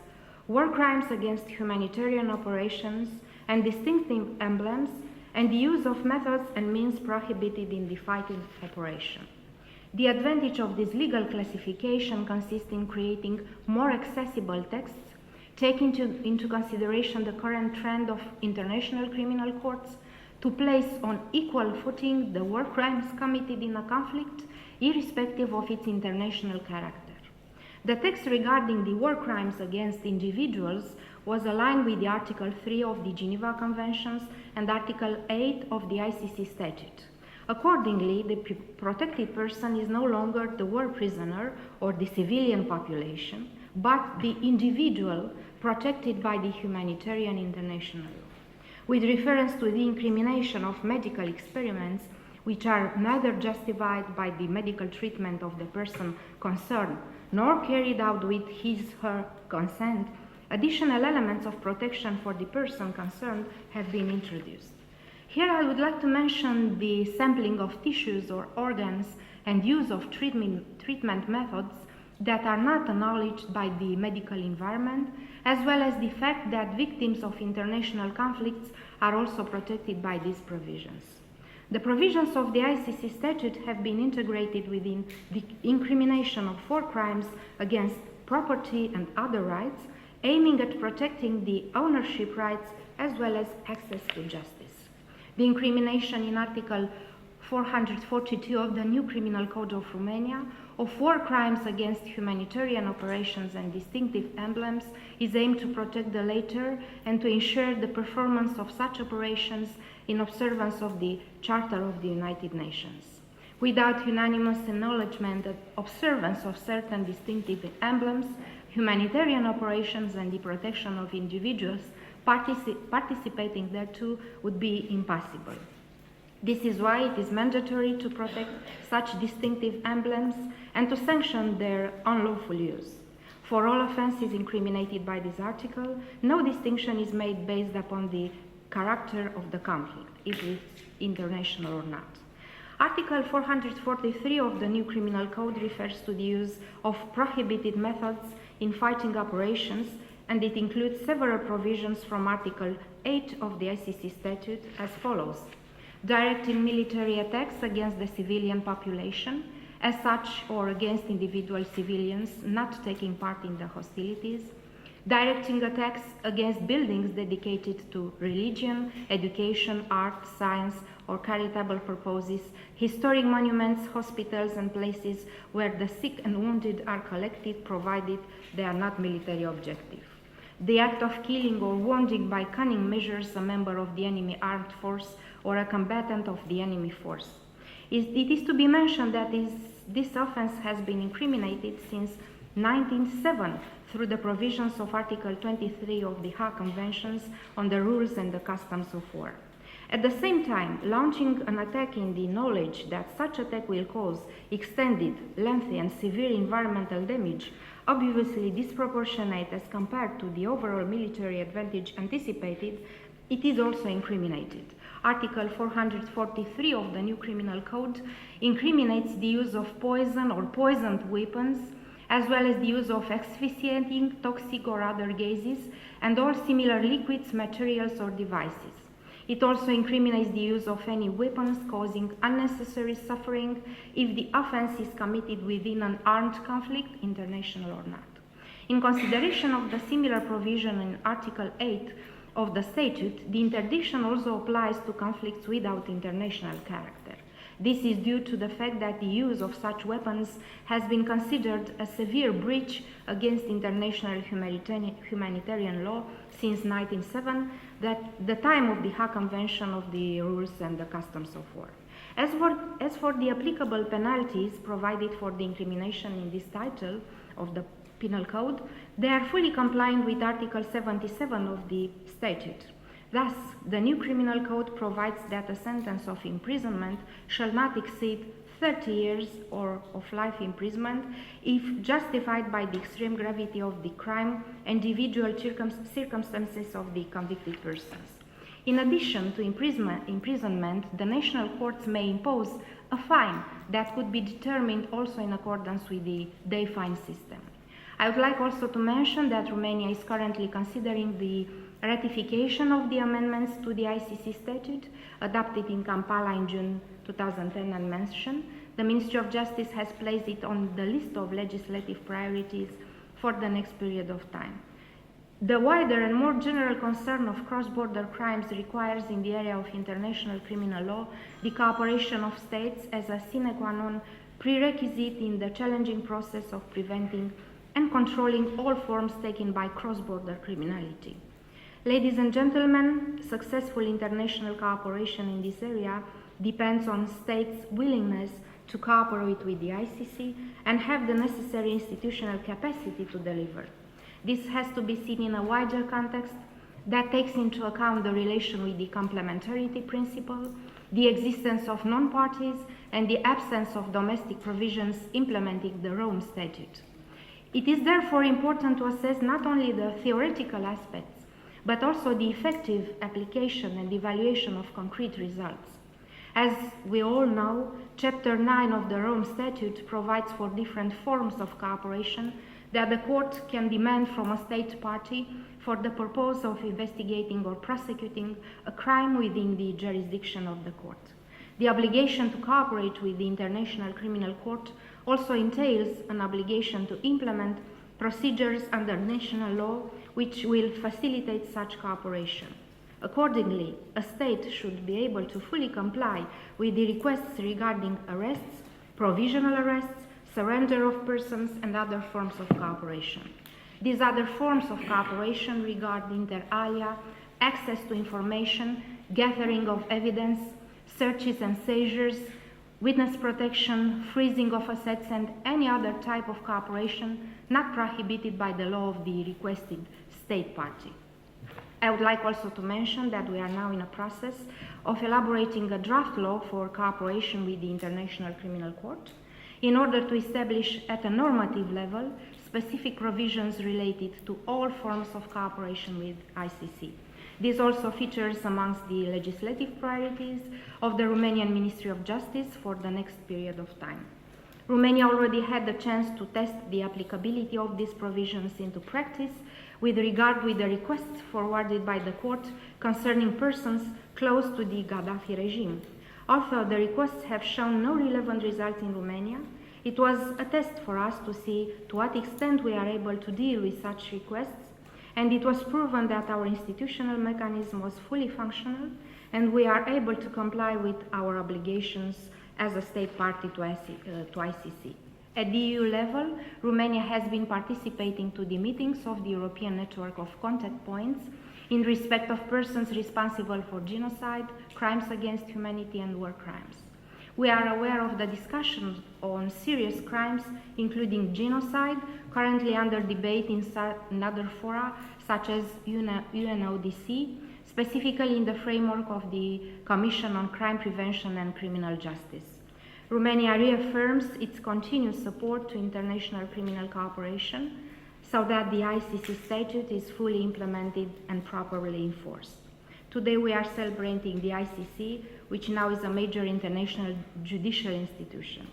war crimes against humanitarian operations and distinctive emblems, and the use of methods and means prohibited in the fighting operation. The advantage of this legal classification consists in creating more accessible texts, taking into consideration the current trend of international criminal courts to place on equal footing the war crimes committed in a conflict, irrespective of its international character. The text regarding the war crimes against individuals was aligned with the Article 3 of the Geneva Conventions and Article 8 of the ICC Statute. Accordingly, the protected person is no longer the war prisoner or the civilian population, but the individual protected by the humanitarian international law. With reference to the incrimination of medical experiments, which are neither justified by the medical treatment of the person concerned, nor carried out with his/her consent, additional elements of protection for the person concerned have been introduced. Here I would like to mention the sampling of tissues or organs and use of treatment methods that are not acknowledged by the medical environment, as well as the fact that victims of international conflicts are also protected by these provisions. The provisions of the ICC Statute have been integrated within the incrimination of war crimes against property and other rights, aiming at protecting the ownership rights as well as access to justice. The incrimination in Article 442 of the new Criminal Code of Romania of war crimes against humanitarian operations and distinctive emblems is aimed to protect the latter and to ensure the performance of such operations in observance of the Charter of the United Nations. Without unanimous acknowledgement and observance of certain distinctive emblems, humanitarian operations and the protection of individuals participating thereto would be impossible. This is why it is mandatory to protect such distinctive emblems and to sanction their unlawful use. For all offenses incriminated by this article, no distinction is made based upon the character of the conflict, if it's international or not. Article 443 of the new Criminal Code refers to the use of prohibited methods in fighting operations, and it includes several provisions from Article 8 of the ICC statute as follows: directing military attacks against the civilian population as such or against individual civilians not taking part in the hostilities, directing attacks against buildings dedicated to religion, education, art, science, or charitable purposes, historic monuments, hospitals, and places where the sick and wounded are collected, provided they are not military objective. The act of killing or wounding by cunning measures a member of the enemy armed force or a combatant of the enemy force. It is to be mentioned that this offense has been incriminated since 1907 through the provisions of Article 23 of the Hague Conventions on the Rules and the Customs of War. At the same time, launching an attack in the knowledge that such attack will cause extended, lengthy, and severe environmental damage, obviously disproportionate as compared to the overall military advantage anticipated, it is also incriminated. Article 443 of the new Criminal Code incriminates the use of poison or poisoned weapons, as well as the use of asphyxiating, toxic, or other gases, and all similar liquids, materials, or devices. It also incriminates the use of any weapons causing unnecessary suffering if the offense is committed within an armed conflict, international or not. In consideration of the similar provision in Article 8 of the statute, the interdiction also applies to conflicts without international character. This is due to the fact that the use of such weapons has been considered a severe breach against international humanitarian law since 1907, the time of the Hague Convention of the Rules and the Customs of War. As for the applicable penalties provided for the incrimination in this title of the Penal Code, they are fully compliant with Article 77 of the statute. Thus, the new Criminal Code provides that a sentence of imprisonment shall not exceed 30 years or of life imprisonment if justified by the extreme gravity of the crime and individual circumstances of the convicted persons. In addition to imprisonment, the national courts may impose a fine that could be determined also in accordance with the day fine system. I would like also to mention that Romania is currently considering the ratification of the amendments to the ICC statute adopted in Kampala in June 2010 and mentioned. The Ministry of Justice has placed it on the list of legislative priorities for the next period of time. The wider and more general concern of cross-border crimes requires in the area of international criminal law the cooperation of states as a sine qua non prerequisite in the challenging process of preventing and controlling all forms taken by cross-border criminality. Ladies and gentlemen, successful international cooperation in this area depends on states' willingness to cooperate with the ICC and have the necessary institutional capacity to deliver. This has to be seen in a wider context that takes into account the relation with the complementarity principle, the existence of non-parties, and the absence of domestic provisions implementing the Rome Statute. It is therefore important to assess not only the theoretical aspects, but also the effective application and evaluation of concrete results. As we all know, Chapter 9 of the Rome Statute provides for different forms of cooperation that the court can demand from a state party for the purpose of investigating or prosecuting a crime within the jurisdiction of the court. The obligation to cooperate with the International Criminal Court also entails an obligation to implement procedures under national law which will facilitate such cooperation. Accordingly, a state should be able to fully comply with the requests regarding arrests, provisional arrests, surrender of persons, and other forms of cooperation. These other forms of cooperation regard inter alia, access to information, gathering of evidence, searches and seizures, witness protection, freezing of assets, and any other type of cooperation not prohibited by the law of the requested state party. I would like also to mention that we are now in a process of elaborating a draft law for cooperation with the International Criminal Court in order to establish at a normative level specific provisions related to all forms of cooperation with ICC. This also features amongst the legislative priorities of the Romanian Ministry of Justice for the next period of time. Romania already had the chance to test the applicability of these provisions into practice with regard with the requests forwarded by the court concerning persons close to the Gaddafi regime. Although the requests have shown no relevant results in Romania, it was a test for us to see to what extent we are able to deal with such requests, and it was proven that our institutional mechanism was fully functional and we are able to comply with our obligations as a state party to ICC. At the EU level, Romania has been participating to the meetings of the European Network of Contact Points in respect of persons responsible for genocide, crimes against humanity, and war crimes. We are aware of the discussions on serious crimes, including genocide, currently under debate in other fora, such as UNODC, specifically in the framework of the Commission on Crime Prevention and Criminal Justice. Romania reaffirms its continued support to international criminal cooperation so that the ICC statute is fully implemented and properly enforced. Today we are celebrating the ICC, which now is a major international judicial institution.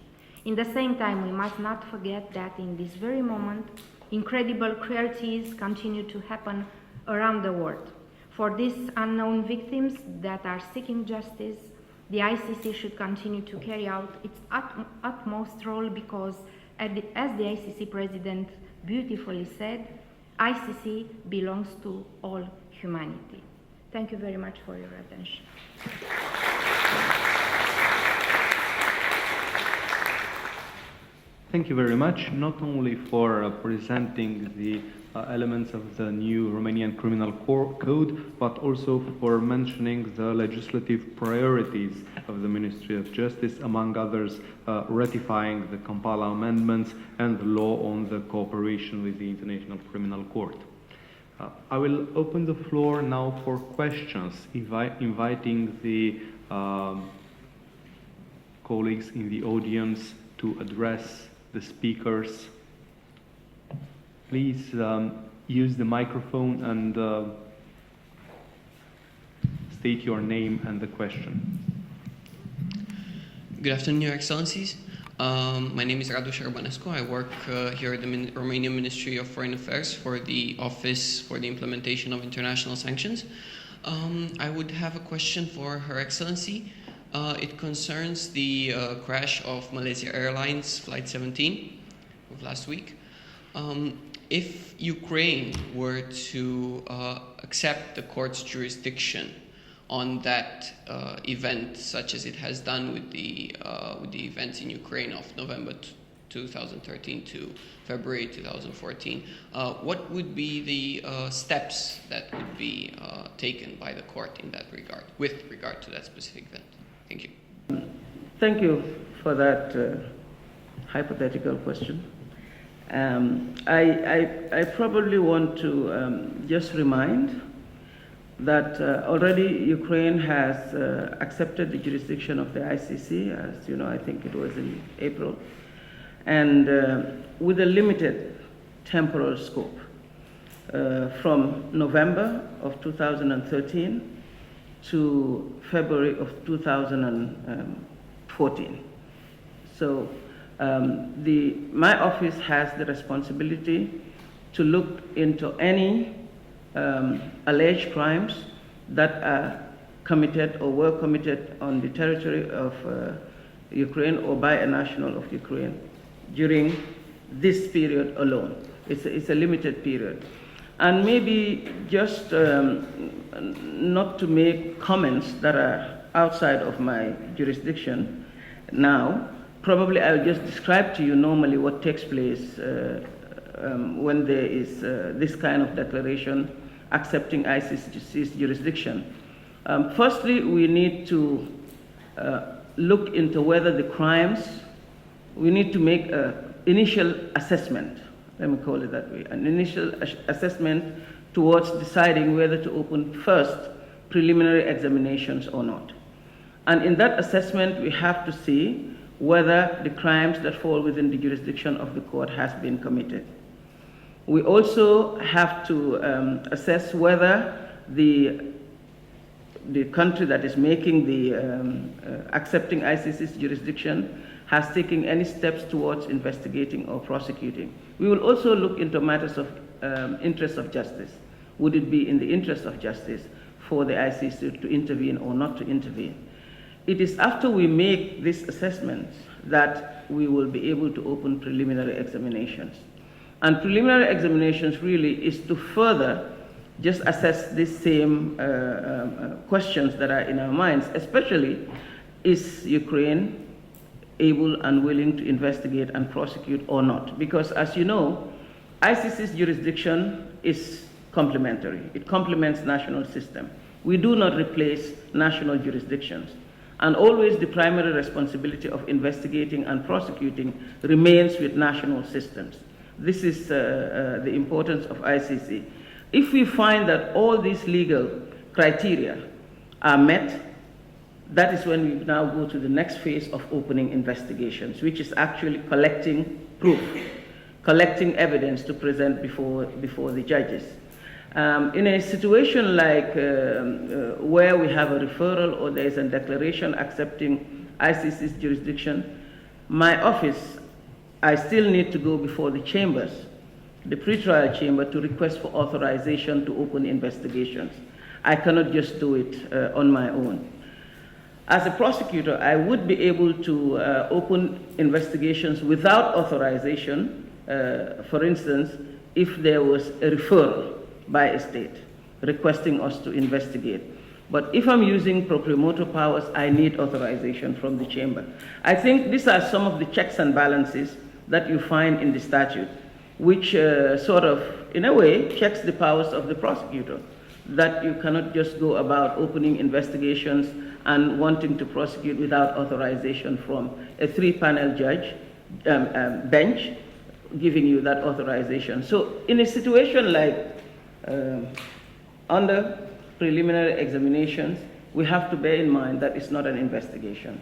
In the same time, we must not forget that in this very moment, incredible cruelties continue to happen around the world. For these unknown victims that are seeking justice, the ICC should continue to carry out its utmost role because, as the ICC president beautifully said, ICC belongs to all humanity. Thank you very much for your attention. Thank you very much, not only for presenting the elements of the new Romanian Criminal Code, but also for mentioning the legislative priorities of the Ministry of Justice, among others, ratifying the Kampala amendments and the law on the cooperation with the International Criminal Court. I will open the floor now for questions, inviting the colleagues in the audience to address the speakers. Please use the microphone and state your name and the question. Good afternoon, Your Excellencies. My name is Bogdan Aurescu. I work here at the Romanian Ministry of Foreign Affairs for the Office for the Implementation of International Sanctions. I would have a question for Her Excellency. It concerns the crash of Malaysia Airlines Flight 17 of last week. If Ukraine were to accept the court's jurisdiction on that event, such as it has done with the events in Ukraine of November 2013 to February 2014, what would be the steps that would be taken by the court in that regard, with regard to that specific event? Thank you. Thank you for that hypothetical question. I probably want to just remind that already Ukraine has accepted the jurisdiction of the ICC, as you know, I think it was in April, and with a limited temporal scope from November of 2013 to February of 2014. So my office has the responsibility to look into any alleged crimes that are committed or were committed on the territory of Ukraine or by a national of Ukraine during this period alone. It's a limited period. And maybe just not to make comments that are outside of my jurisdiction now, probably I'll just describe to you normally what takes place when there is this kind of declaration accepting ICC's jurisdiction. Firstly, we need to look into whether the crimes, we need to make an initial assessment, let me call it that way, an initial assessment towards deciding whether to open first preliminary examinations or not. And in that assessment, we have to see whether the crimes that fall within the jurisdiction of the court has been committed. We also have to assess whether the country that is making the accepting ICC's jurisdiction has taken any steps towards investigating or prosecuting. We will also look into matters of interest of justice. Would it be in the interest of justice for the ICC to intervene or not to intervene? It is after we make this assessment that we will be able to open preliminary examinations. And preliminary examinations really is to further just assess these same questions that are in our minds, especially is Ukraine able and willing to investigate and prosecute or not? Because as you know, ICC's jurisdiction is complementary. It complements national system. We do not replace national jurisdictions. And always the primary responsibility of investigating and prosecuting remains with national systems. This is the importance of ICC. If we find that all these legal criteria are met, that is when we now go to the next phase of opening investigations, which is actually collecting proof, collecting evidence to present before the judges. In a situation like where we have a referral or there is a declaration accepting ICC's jurisdiction, my office, I still need to go before the chambers, the pretrial chamber, to request for authorization to open investigations. I cannot just do it on my own. As a prosecutor, I would be able to open investigations without authorization, for instance, if there was a referral by a state requesting us to investigate. But if I'm using propriemotor powers, I need authorization from the chamber. I think these are some of the checks and balances that you find in the statute, which sort of, in a way, checks the powers of the prosecutor, that you cannot just go about opening investigations and wanting to prosecute without authorization from a three-panel judge bench giving you that authorization. So in a situation like under preliminary examinations, we have to bear in mind that it's not an investigation.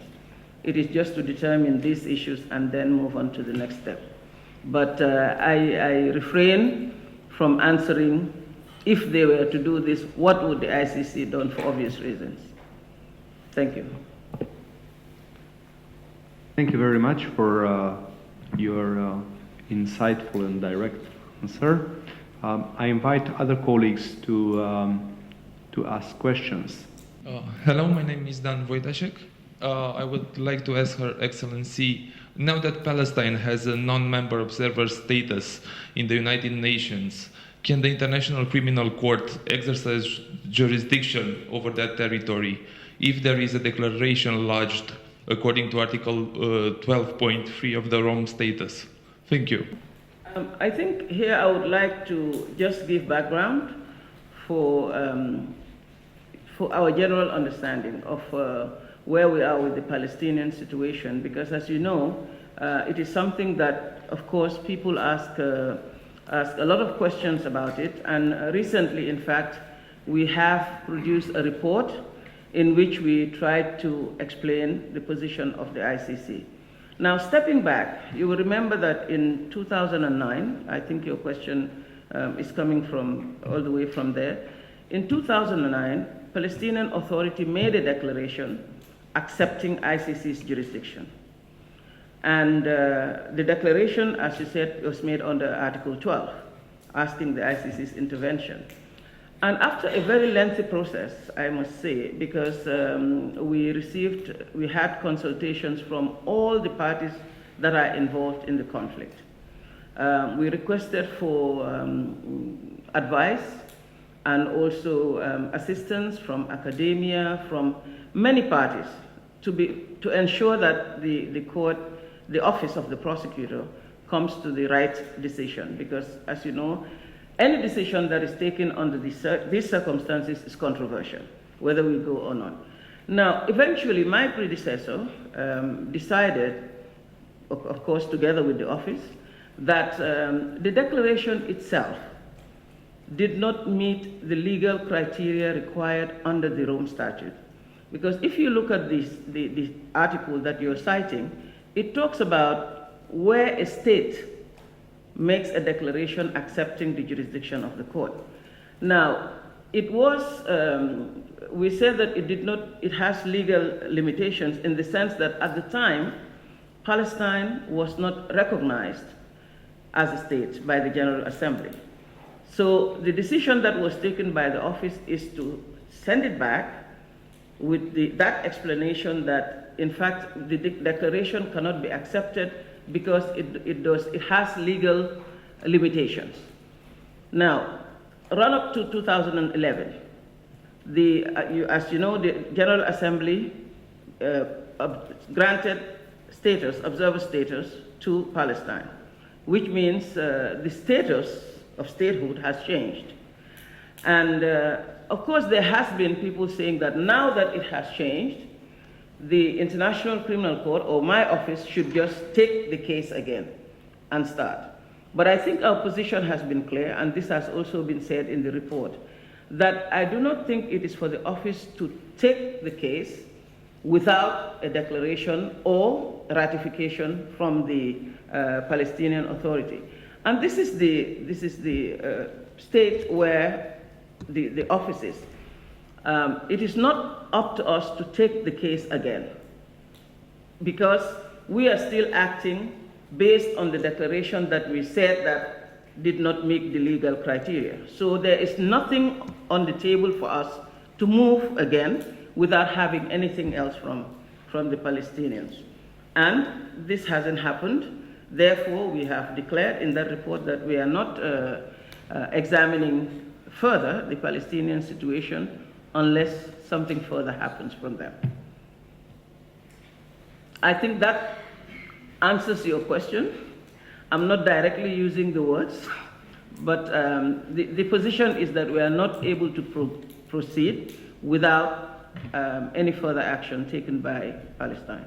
It is just to determine these issues and then move on to the next step. But I refrain from answering if they were to do this, what would the ICC done for obvious reasons. Thank you. Thank you very much for your insightful and direct answer. I invite other colleagues to ask questions. Hello, my name is Dan Wojtaszek. I would like to ask Her Excellency, now that Palestine has a non-member observer status in the United Nations, can the International Criminal Court exercise jurisdiction over that territory if there is a declaration lodged according to Article 12.3 of the Rome Status? Thank you. I think here I would like to just give background for our general understanding of where we are with the Palestinian situation, because as you know, it is something that, of course, people ask a lot of questions about it, and recently, in fact, we have produced a report in which we tried to explain the position of the ICC. Now, stepping back, you will remember that in 2009, I think your question is coming from all the way from there. In 2009, Palestinian Authority made a declaration accepting ICC's jurisdiction. And the declaration, as you said, was made under Article 12, asking the ICC's intervention. And after a very lengthy process, I must say, because we had consultations from all the parties that are involved in the conflict. We requested for advice and also assistance from academia, from many parties, to ensure that the court, the office of the prosecutor, comes to the right decision. Because, as you know, any decision that is taken under these circumstances is controversial, whether we go or not. Now, eventually, my predecessor decided, of course, together with the office, that the declaration itself did not meet the legal criteria required under the Rome Statute. Because if you look at the article that you're citing, it talks about where a state makes a declaration accepting the jurisdiction of the court. Now, it was, we said that it has legal limitations in the sense that at the time, Palestine was not recognized as a state by the General Assembly. So the decision that was taken by the office is to send it back with that explanation that, in fact, the declaration cannot be accepted because it has legal limitations. Now, run up to 2011, as you know, the General Assembly granted observer status to Palestine, which means the status of statehood has changed. And of course, there has been people saying that now that it has changed, the International Criminal Court or my office should just take the case again and start. But I think our position has been clear, and this has also been said in the report, that I do not think it is for the office to take the case without a declaration or ratification from the Palestinian Authority. And this is the state where the office is. It is not up to us to take the case again, because we are still acting based on the declaration that we said that did not meet the legal criteria. So there is nothing on the table for us to move again without having anything else from the Palestinians. And this hasn't happened. Therefore, we have declared in that report that we are not examining further the Palestinian situation unless something further happens from them. I think that answers your question. I'm not directly using the words, but the position is that we are not able to proceed without any further action taken by Palestine.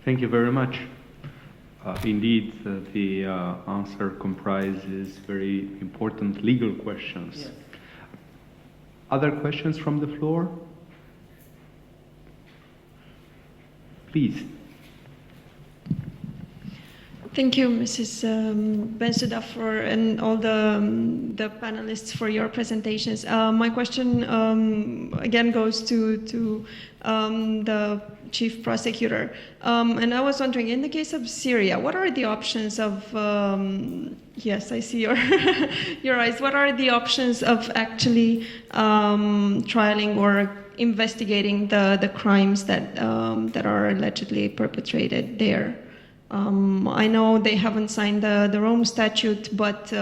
Thank you very much. Indeed, the answer comprises very important legal questions. Yes. Other questions from the floor? Please. Thank you, Mrs. Bensouda, and all the panelists for your presentations. My question again goes to the chief prosecutor. And I was wondering, in the case of Syria, what are the options of, yes, I see your eyes, what are the options of actually trialing or investigating the crimes that are allegedly perpetrated there? I know they haven't signed the Rome Statute, but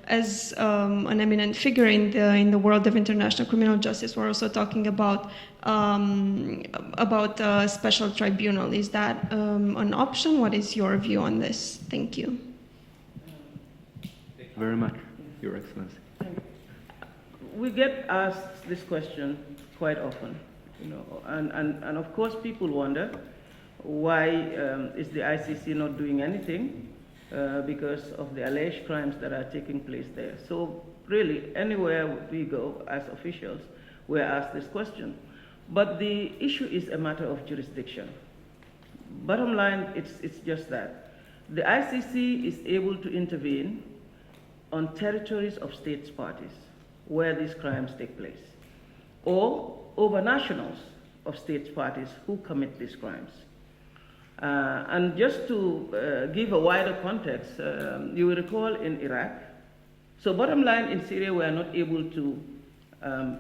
as an eminent figure in the world of international criminal justice, we're also talking about a special tribunal. Is that an option? What is your view on this? Thank you. Thank you very much, Your Excellency. We get asked this question quite often, and of course people wonder, why is the ICC not doing anything because of the alleged crimes that are taking place there? So really, anywhere we go as officials, we're asked this question. But the issue is a matter of jurisdiction. Bottom line, it's just that. The ICC is able to intervene on territories of states parties where these crimes take place, or over nationals of states parties who commit these crimes. And just to give a wider context, you will recall in Iraq, so bottom line, in Syria we are not able to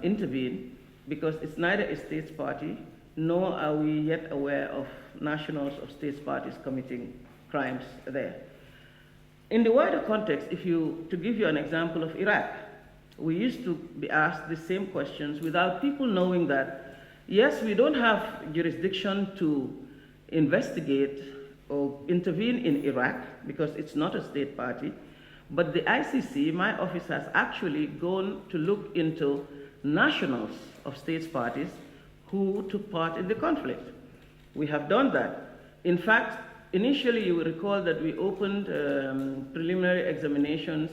intervene because it's neither a states party nor are we yet aware of nationals of states parties committing crimes there. In the wider context, to give you an example of Iraq, we used to be asked the same questions without people knowing that, yes, we don't have jurisdiction to investigate or intervene in Iraq because it's not a state party, but the ICC, my office, has actually gone to look into nationals of states parties who took part in the conflict. We have done that. In fact, initially you will recall that we opened preliminary examinations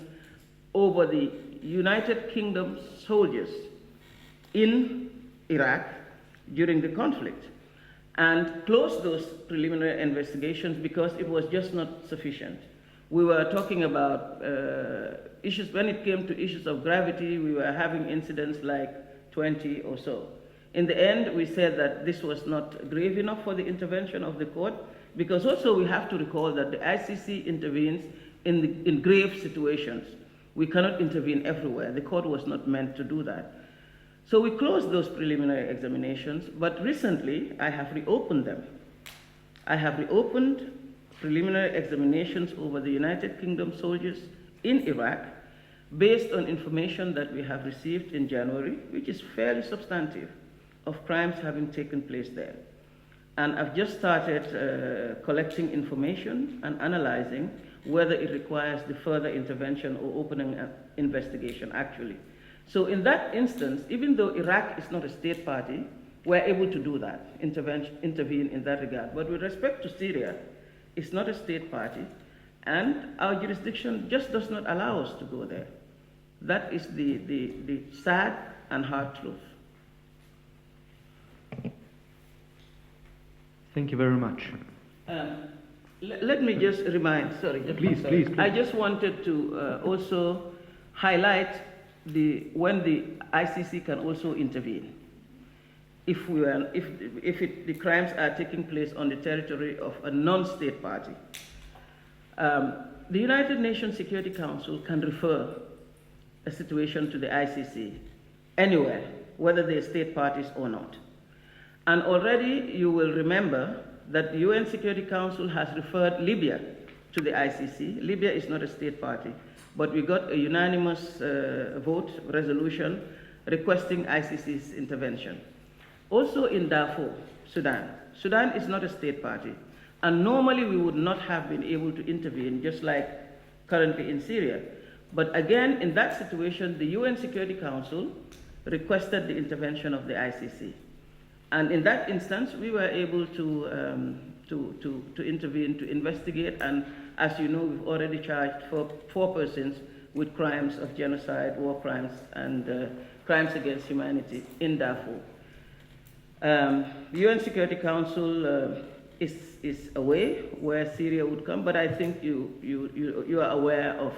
over the United Kingdom soldiers in Iraq during the conflict and closed those preliminary investigations because it was just not sufficient. We were talking about issues, when it came to issues of gravity, we were having incidents like 20 or so. In the end, we said that this was not grave enough for the intervention of the court, because also we have to recall that the ICC intervenes in grave situations. We cannot intervene everywhere. The court was not meant to do that. So we closed those preliminary examinations, but recently I have reopened them. I have reopened preliminary examinations over the United Kingdom soldiers in Iraq based on information that we have received in January, which is fairly substantive, of crimes having taken place there. And I've just started collecting information and analyzing whether it requires the further intervention or opening an investigation, actually. So in that instance, even though Iraq is not a state party, we're able to do that, intervene in that regard. But with respect to Syria, it's not a state party, and our jurisdiction just does not allow us to go there. That is the sad and hard truth. Thank you very much. Let me just remind, Please. I just wanted to also highlight when the ICC can also intervene. If the crimes are taking place on the territory of a non-state party. The United Nations Security Council can refer a situation to the ICC anywhere, whether they're state parties or not. And already you will remember that the UN Security Council has referred Libya to the ICC. Libya is not a state party, but we got a unanimous resolution requesting ICC's intervention. Also in Darfur, Sudan. Sudan is not a state party, and normally we would not have been able to intervene, just like currently in Syria. But again, in that situation, the UN Security Council requested the intervention of the ICC. And in that instance, we were able to intervene, to investigate, and as you know, we've already charged four persons with crimes of genocide, war crimes, and crimes against humanity in Darfur. The UN Security Council is away where Syria would come, but I think you are aware of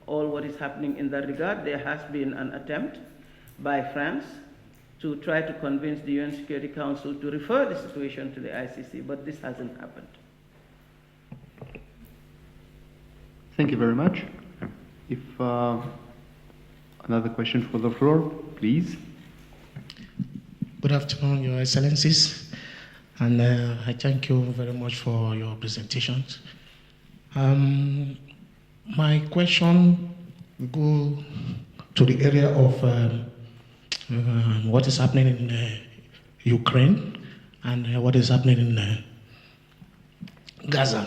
all what is happening in that regard. There has been an attempt by France to try to convince the UN Security Council to refer the situation to the ICC, but this hasn't happened. Thank you very much. If another question for the floor, please. Good afternoon, Your Excellencies, and I thank you very much for your presentations. My question will go to the area of what is happening in Ukraine and what is happening in Gaza.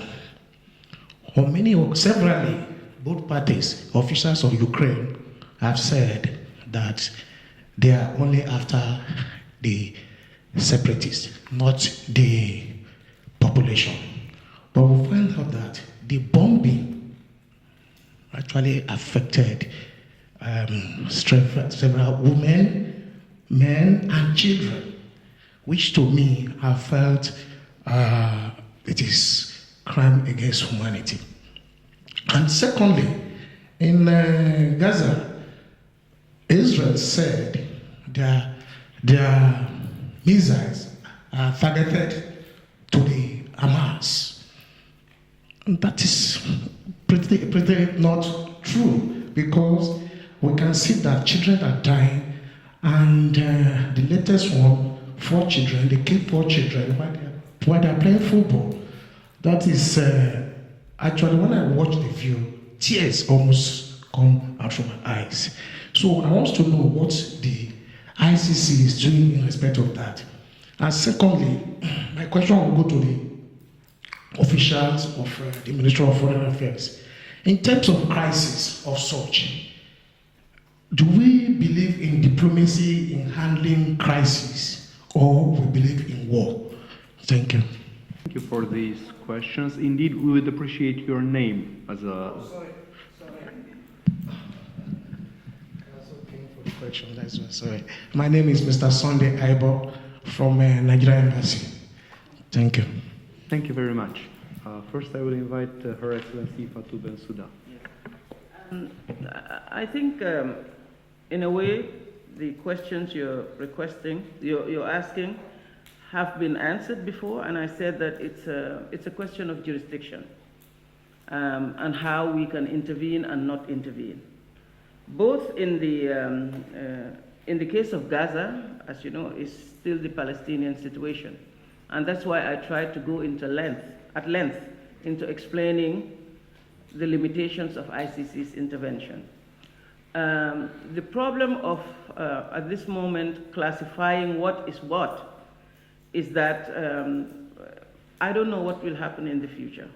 Severally, both parties, officials of Ukraine, have said that they are only after the separatists, not the population. But we find out that the bombing actually affected several women, men, and children, which to me I felt it is crime against humanity. And secondly, in Gaza, Israel said their missiles are targeted to the Hamas. And that is pretty not true, because we can see that children are dying, and the latest one 4 children, they kill 4 children while they're playing football. That is, actually, when I watch the video, tears almost come out from my eyes. So I want to know what the ICC is doing in respect of that. And secondly, my question will go to the officials of the Ministry of Foreign Affairs. In terms of crisis of such, do we believe in diplomacy in handling crisis, or we believe in war? Thank you. Thank you for these questions. Indeed, we would appreciate your name as a... Question, that's why, sorry. My name is Mr. Sunday Aibo from Nigeria Embassy. Thank you. Thank you very much. First, I will invite Her Excellency Fatou Bensouda. I think, in a way, the questions you're requesting, you're asking, have been answered before, and I said that it's a question of jurisdiction and how we can intervene and not intervene. Both in the case of Gaza, as you know, is still the Palestinian situation, and that's why I tried to go at length into explaining the limitations of ICC's intervention. The problem of at this moment classifying what is that I don't know what will happen in the future.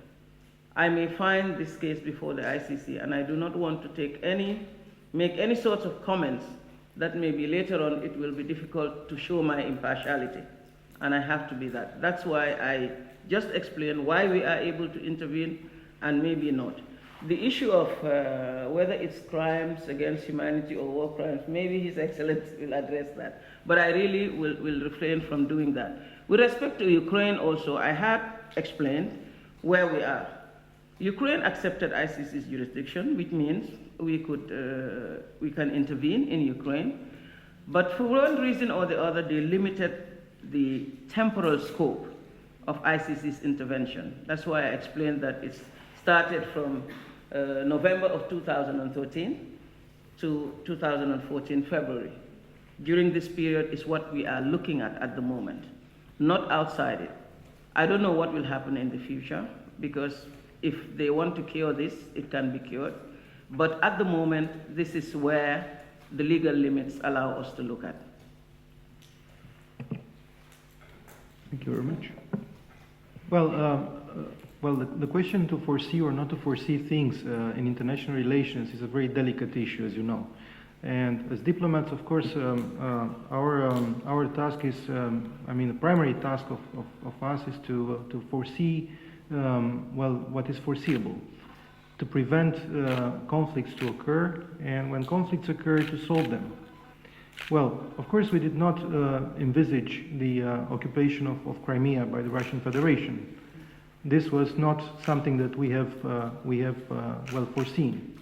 I may find this case before the ICC, and I do not want to make any sorts of comments that maybe later on it will be difficult to show my impartiality, and I have to be that. That's why I just explained why we are able to intervene and maybe not. The issue of whether it's crimes against humanity or war crimes, maybe His Excellency will address that, but I really will refrain from doing that. With respect to Ukraine also, I had explained where we are. Ukraine accepted ICC's jurisdiction, which means we can intervene in Ukraine, but for one reason or the other, they limited the temporal scope of ICC's intervention. That's why I explained that it started from November of 2013 to 2014 February. During this period is what we are looking at the moment, not outside it. I don't know what will happen in the future, because if they want to cure this, it can be cured. But at the moment, this is where the legal limits allow us to look at. Thank you very much. Well, the question to foresee or not to foresee things in international relations is a very delicate issue, as you know. And as diplomats, of course, our task is, the primary task of us is to foresee, what is foreseeable, to prevent conflicts to occur, and when conflicts occur, to solve them. Well, of course, we did not envisage the occupation of Crimea by the Russian Federation. This was not something that we have foreseen.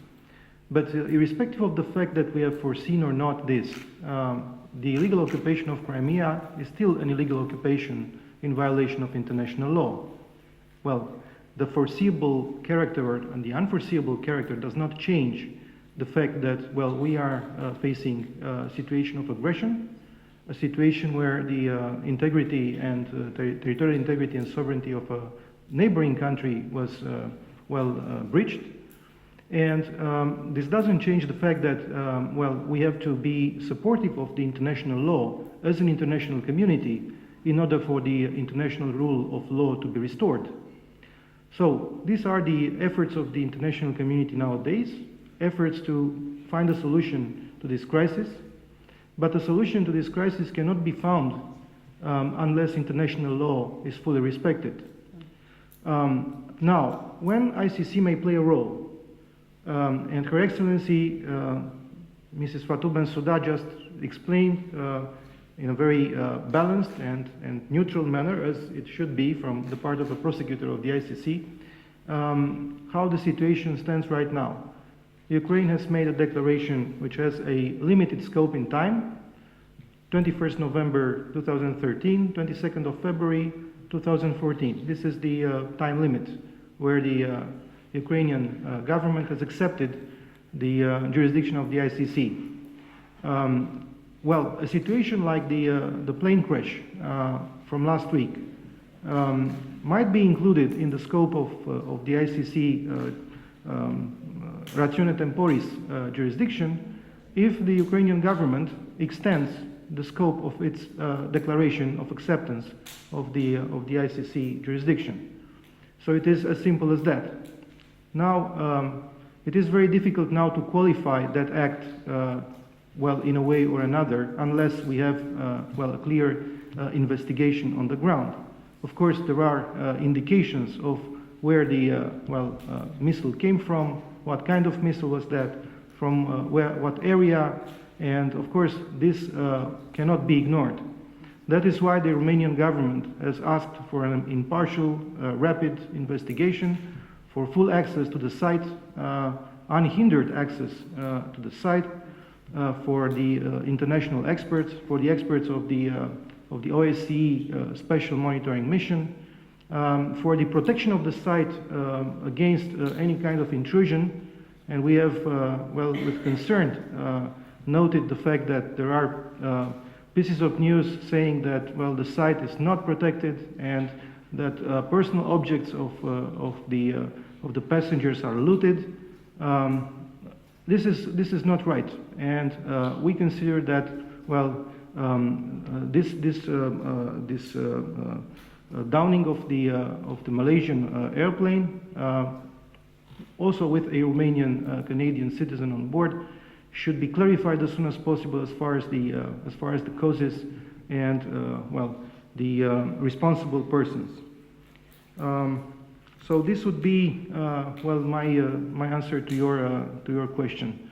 But irrespective of the fact that we have foreseen or not this, the illegal occupation of Crimea is still an illegal occupation in violation of international law. Well, the foreseeable character and the unforeseeable character does not change the fact that, we are facing a situation of aggression, a situation where the integrity and territorial integrity and sovereignty of a neighboring country was breached. And this doesn't change the fact that, we have to be supportive of the international law as an international community in order for the international rule of law to be restored. So these are the efforts of the international community nowadays, efforts to find a solution to this crisis. But a solution to this crisis cannot be found unless international law is fully respected. Now, when ICC may play a role, and Her Excellency Mrs. Fatou Bensouda just explained in a very balanced and neutral manner, as it should be from the part of a prosecutor of the ICC, how the situation stands right now. Ukraine has made a declaration which has a limited scope in time, 21st November 2013, 22nd of February 2014. This is the time limit where the Ukrainian government has accepted the jurisdiction of the ICC. well, a situation like the plane crash from last week might be included in the scope of the ICC ratione temporis jurisdiction if the Ukrainian government extends the scope of its declaration of acceptance of the ICC jurisdiction. So it is as simple as that. Now, it is very difficult now to qualify that act, well, in a way or another, unless we have, well, a clear investigation on the ground. Of course, there are indications of where the, missile came from, what kind of missile was that, from what area, and of course, this cannot be ignored. That is why the Romanian government has asked for an impartial, rapid investigation, for full access to the site, unhindered access to the site, for the international experts, for the experts of the OSCE Special Monitoring Mission, for the protection of the site against any kind of intrusion. And we have, well, with concern, noted the fact that there are pieces of news saying that, well, the site is not protected and that personal objects of the passengers are looted. This is not right, and we consider that, well, this downing of the Malaysian airplane, also with a Romanian Canadian citizen on board, should be clarified as soon as possible as far as the causes and well, the responsible persons. So this would be well, my answer to your question.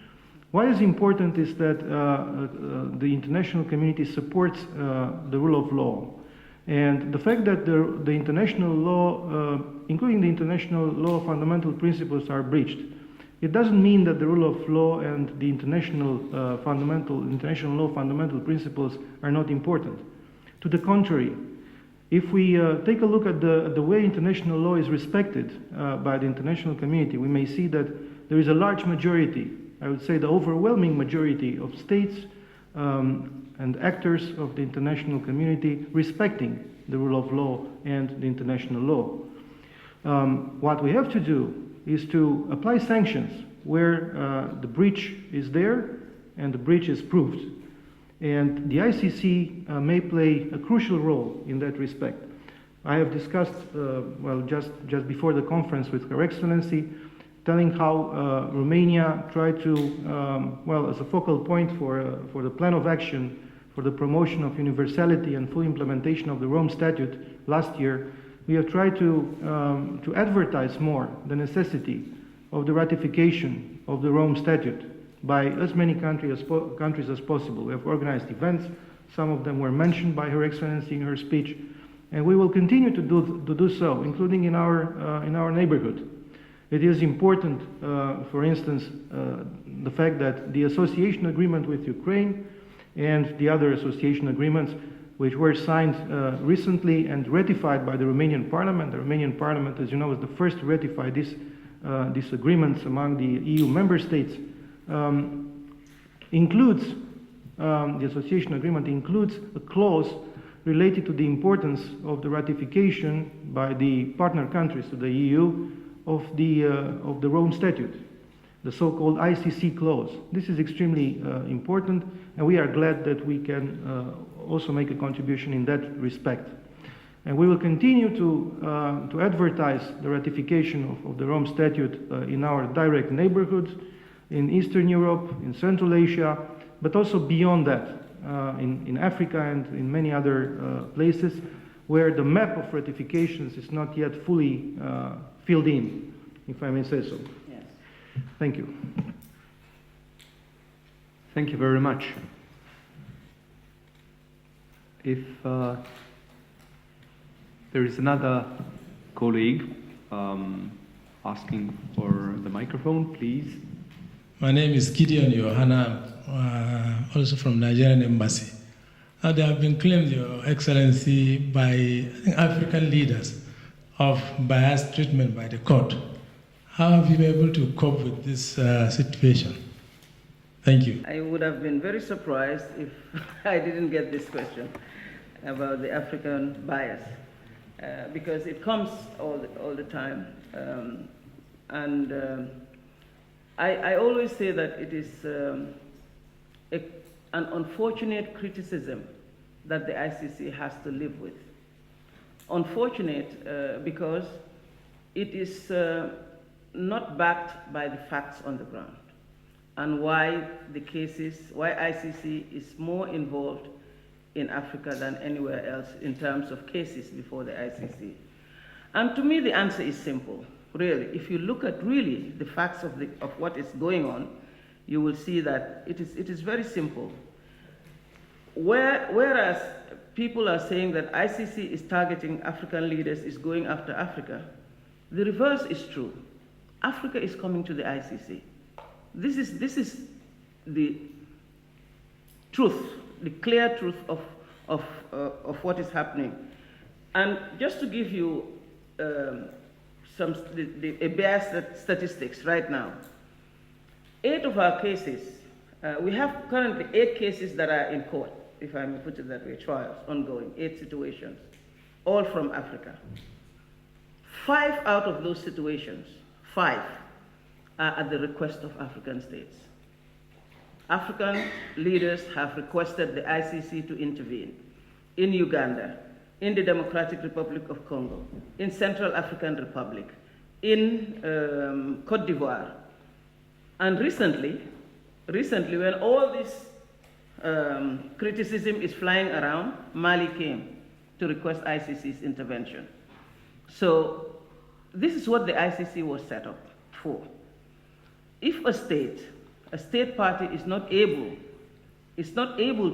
What is important is that the international community supports the rule of law, and the fact that the international law, including the international law, fundamental principles are breached. It doesn't mean that the rule of law and the international law fundamental principles are not important. To the contrary, if we take a look at the way international law is respected by the international community, we may see that there is a large majority, I would say the overwhelming majority of states and actors of the international community respecting the rule of law and the international law. What we have to do is to apply sanctions where the breach is there and the breach is proved. And the ICC may play a crucial role in that respect. I have discussed, well, just before the conference with Her Excellency, telling how Romania tried to, well, as a focal point for the plan of action for the promotion of universality and full implementation of the Rome Statute last year, we have tried to advertise more the necessity of the ratification of the Rome Statute by as many countries as possible. We have organized events. Some of them were mentioned by Her Excellency in her speech, and we will continue to do so, including in our neighborhood. It is important, for instance, the fact that the association agreement with Ukraine and the other association agreements which were signed recently and ratified by the Romanian Parliament. The Romanian Parliament, as you know, was the first to ratify these agreements among the EU member states. Includes, the association agreement includes a clause related to the importance of the ratification by the partner countries to the EU of the Rome Statute, the so-called ICC clause. This is extremely important, and we are glad that we can also make a contribution in that respect. And we will continue to advertise the ratification of the Rome Statute in our direct neighborhoods, in Eastern Europe, in Central Asia, but also beyond that, in Africa and in many other places where the map of ratifications is not yet fully filled in, if I may say so. Yes. Thank you. Thank you very much. If there is another colleague asking for the microphone, please. My name is Gideon Johanna, also from Nigerian Embassy. There have been claims, Your Excellency, by I think, African leaders of biased treatment by the court. How have you been able to cope with this situation? Thank you. I would have been very surprised if I didn't get this question about the African bias, because it comes all the time. I always say that it is an unfortunate criticism that the ICC has to live with. Unfortunate because it is not backed by the facts on the ground, and why ICC is more involved in Africa than anywhere else in terms of cases before the ICC. And to me, the answer is simple, really. If you look at really the facts of what is going on, you will see that it is very simple. Whereas people are saying that ICC is targeting African leaders, is going after Africa, the reverse is true. Africa is coming to the ICC. This is the truth, the clear truth of what is happening. And just to give you a bare statistics right now, 8 of our cases, we have currently 8 cases that are in court, if I may put it that way, trials ongoing, 8 situations, all from Africa. 5 out of those situations, 5, are at the request of African states. African leaders have requested the ICC to intervene in Uganda, in the Democratic Republic of Congo, in Central African Republic, in Cote d'Ivoire. And recently, when all this criticism is flying around, Mali came to request ICC's intervention. So this is what the ICC was set up for. If a state party is not able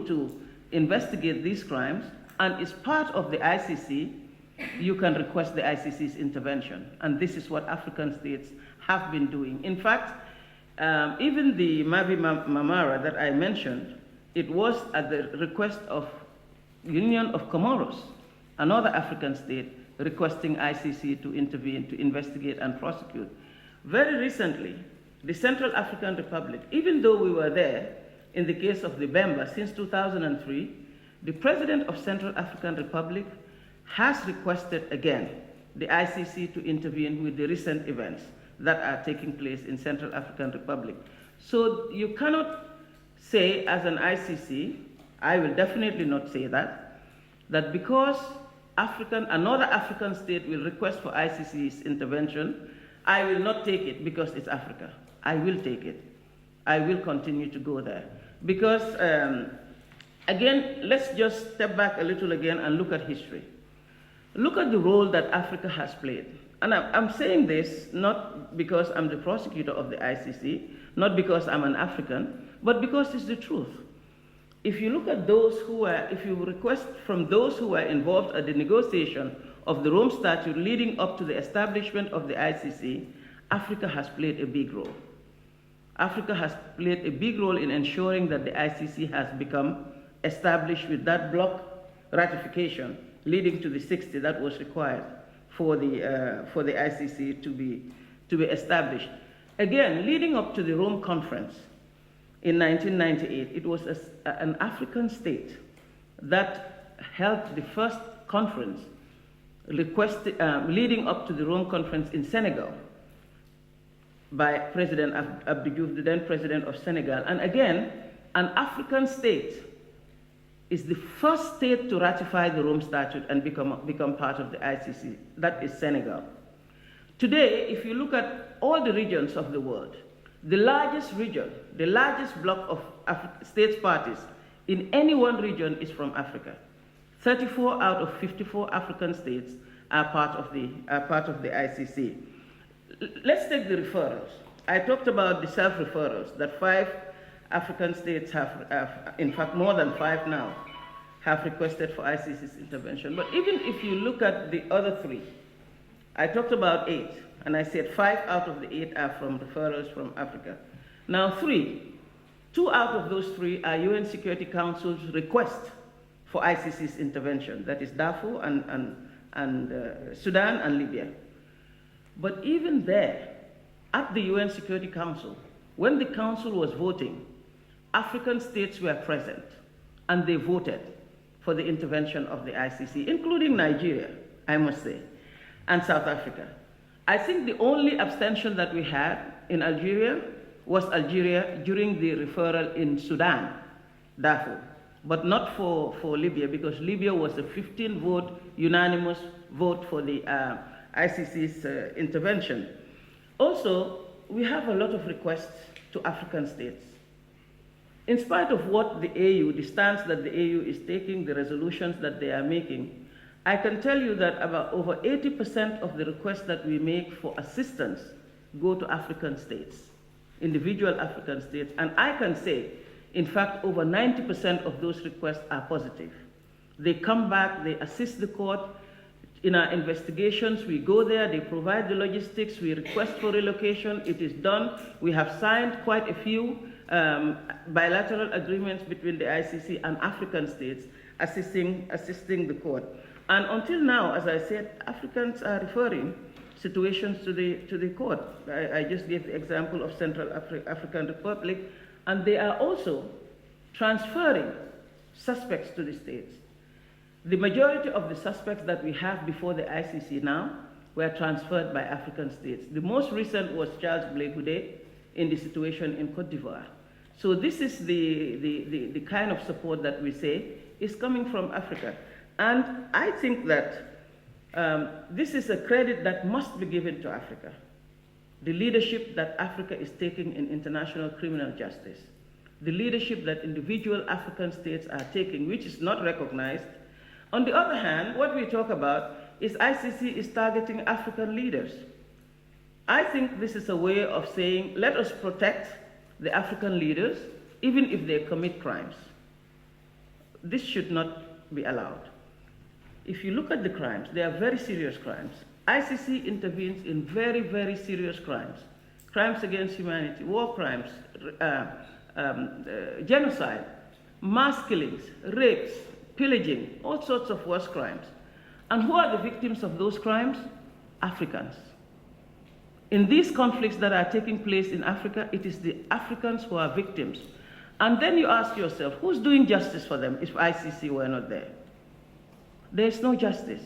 to investigate these crimes and is part of the ICC, you can request the ICC's intervention. And this is what African states have been doing. In fact, even the Mavi Marmara that I mentioned, it was at the request of Union of Comoros, another African state, requesting ICC to intervene, to investigate and prosecute. Very recently, the Central African Republic, even though we were there in the case of the Bemba since 2003, the President of Central African Republic has requested again the ICC to intervene with the recent events that are taking place in Central African Republic. So you cannot say as an ICC, I will definitely not say that because another African state will request for ICC's intervention, I will not take it because it's Africa. I will take it. I will continue to go there. Because, again, let's just step back a little again and look at history. Look at the role that Africa has played. And I'm saying this not because I'm the prosecutor of the ICC, not because I'm an African, but because it's the truth. If you look at if you request from those who were involved at the negotiation of the Rome Statute leading up to the establishment of the ICC, Africa has played a big role. Africa has played a big role in ensuring that the ICC has become established with that block ratification leading to the 60 that was required for the ICC to be established. Again, leading up to the Rome Conference in 1998, it was an African state that held the first conference leading up to the Rome Conference in Senegal by President Abdou Diouf, the then president of Senegal. And again, an African state is the first state to ratify the Rome Statute and become part of the ICC. That is Senegal. Today, if you look at all the regions of the world, the largest region, the largest block of states parties in any one region is from Africa. 34 out of 54 African states are part of the ICC. Let's take the referrals. I talked about the self-referrals, that 5 African states have, in fact more than 5 now, have requested for ICC's intervention. But even if you look at the other 3, I talked about 8, and I said 5 out of the 8 are from referrals from Africa. Now 2 out of those 3 are UN Security Council's request for ICC's intervention. That is Darfur and Sudan and Libya. But even there, at the UN Security Council, when the Council was voting, African states were present and they voted for the intervention of the ICC, including Nigeria, I must say, and South Africa. I think the only abstention that we had in Algeria was Algeria during the referral in Sudan, Darfur, but not for Libya, because Libya was a 15-vote unanimous vote for the ICC's intervention. Also, we have a lot of requests to African states. In spite of what the AU, the stance that the AU is taking, the resolutions that they are making, I can tell you that about over 80% of the requests that we make for assistance go to African states, individual African states, and I can say, in fact, over 90% of those requests are positive. They come back, they assist the court. In our investigations, we go there, they provide the logistics, we request for relocation, it is done. We have signed quite a few bilateral agreements between the ICC and African states assisting the court. And until now, as I said, Africans are referring situations to the court. I just gave the example of Central African Republic, and they are also transferring suspects to the states. The majority of the suspects that we have before the ICC now were transferred by African states. The most recent was Charles Blé Goudé in the situation in Côte d'Ivoire. So this is the kind of support that we say is coming from Africa. And I think that this is a credit that must be given to Africa. The leadership that Africa is taking in international criminal justice, the leadership that individual African states are taking, which is not recognized. On the other hand, what we talk about is ICC is targeting African leaders. I think this is a way of saying, let us protect the African leaders, even if they commit crimes. This should not be allowed. If you look at the crimes, they are very serious crimes. ICC intervenes in very, very serious crimes. Crimes against humanity, war crimes, genocide, mass killings, rapes, pillaging, all sorts of worse crimes. And who are the victims of those crimes? Africans. In these conflicts that are taking place in Africa, it is the Africans who are victims. And then you ask yourself, who's doing justice for them if ICC were not there? There is no justice.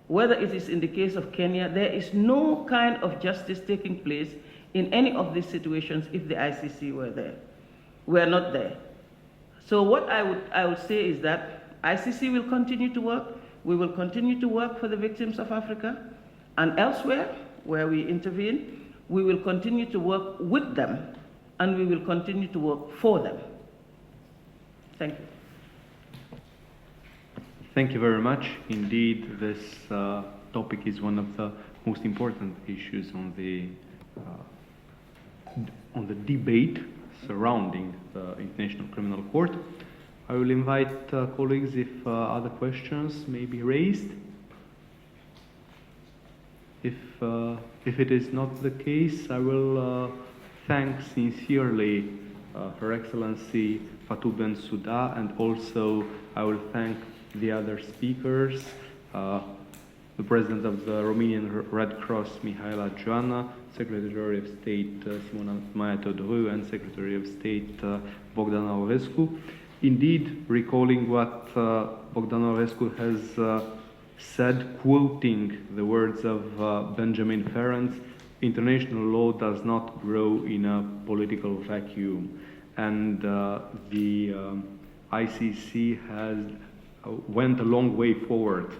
Whether it is in the case of Kenya, there is no kind of justice taking place in any of these situations if the ICC were there. We are not there. So what I would say is that ICC will continue to work. We will continue to work for the victims of Africa. And elsewhere, where we intervene, we will continue to work with them, and we will continue to work for them. Thank you. Thank you very much. Indeed, this topic is one of the most important issues on the debate surrounding the International Criminal Court. I will invite colleagues if other questions may be raised. If it is not the case, I will thank sincerely Her Excellency Fatou Bensouda, and also I will thank the other speakers, the President of the Romanian Red Cross, Mihaela Joana, Secretary of State Simona Maia Teodoru, and Secretary of State Bogdan Aurescu. Indeed, recalling what Bogdan Aurescu has said, quoting the words of Benjamin Ferenc, international law does not grow in a political vacuum. And the ICC has went a long way forward.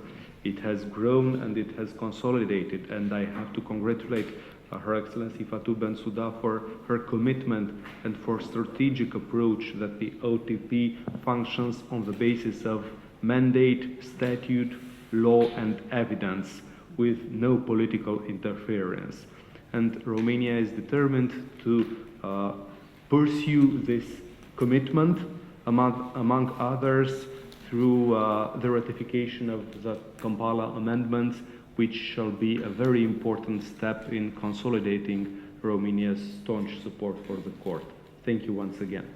It has grown and it has consolidated, and I have to congratulate Her Excellency Fatou Bensouda for her commitment and for strategic approach that the OTP functions on the basis of mandate, statute, law and evidence with no political interference. And Romania is determined to pursue this commitment, among others, through the ratification of the Kampala amendments, which shall be a very important step in consolidating Romania's staunch support for the court. Thank you once again.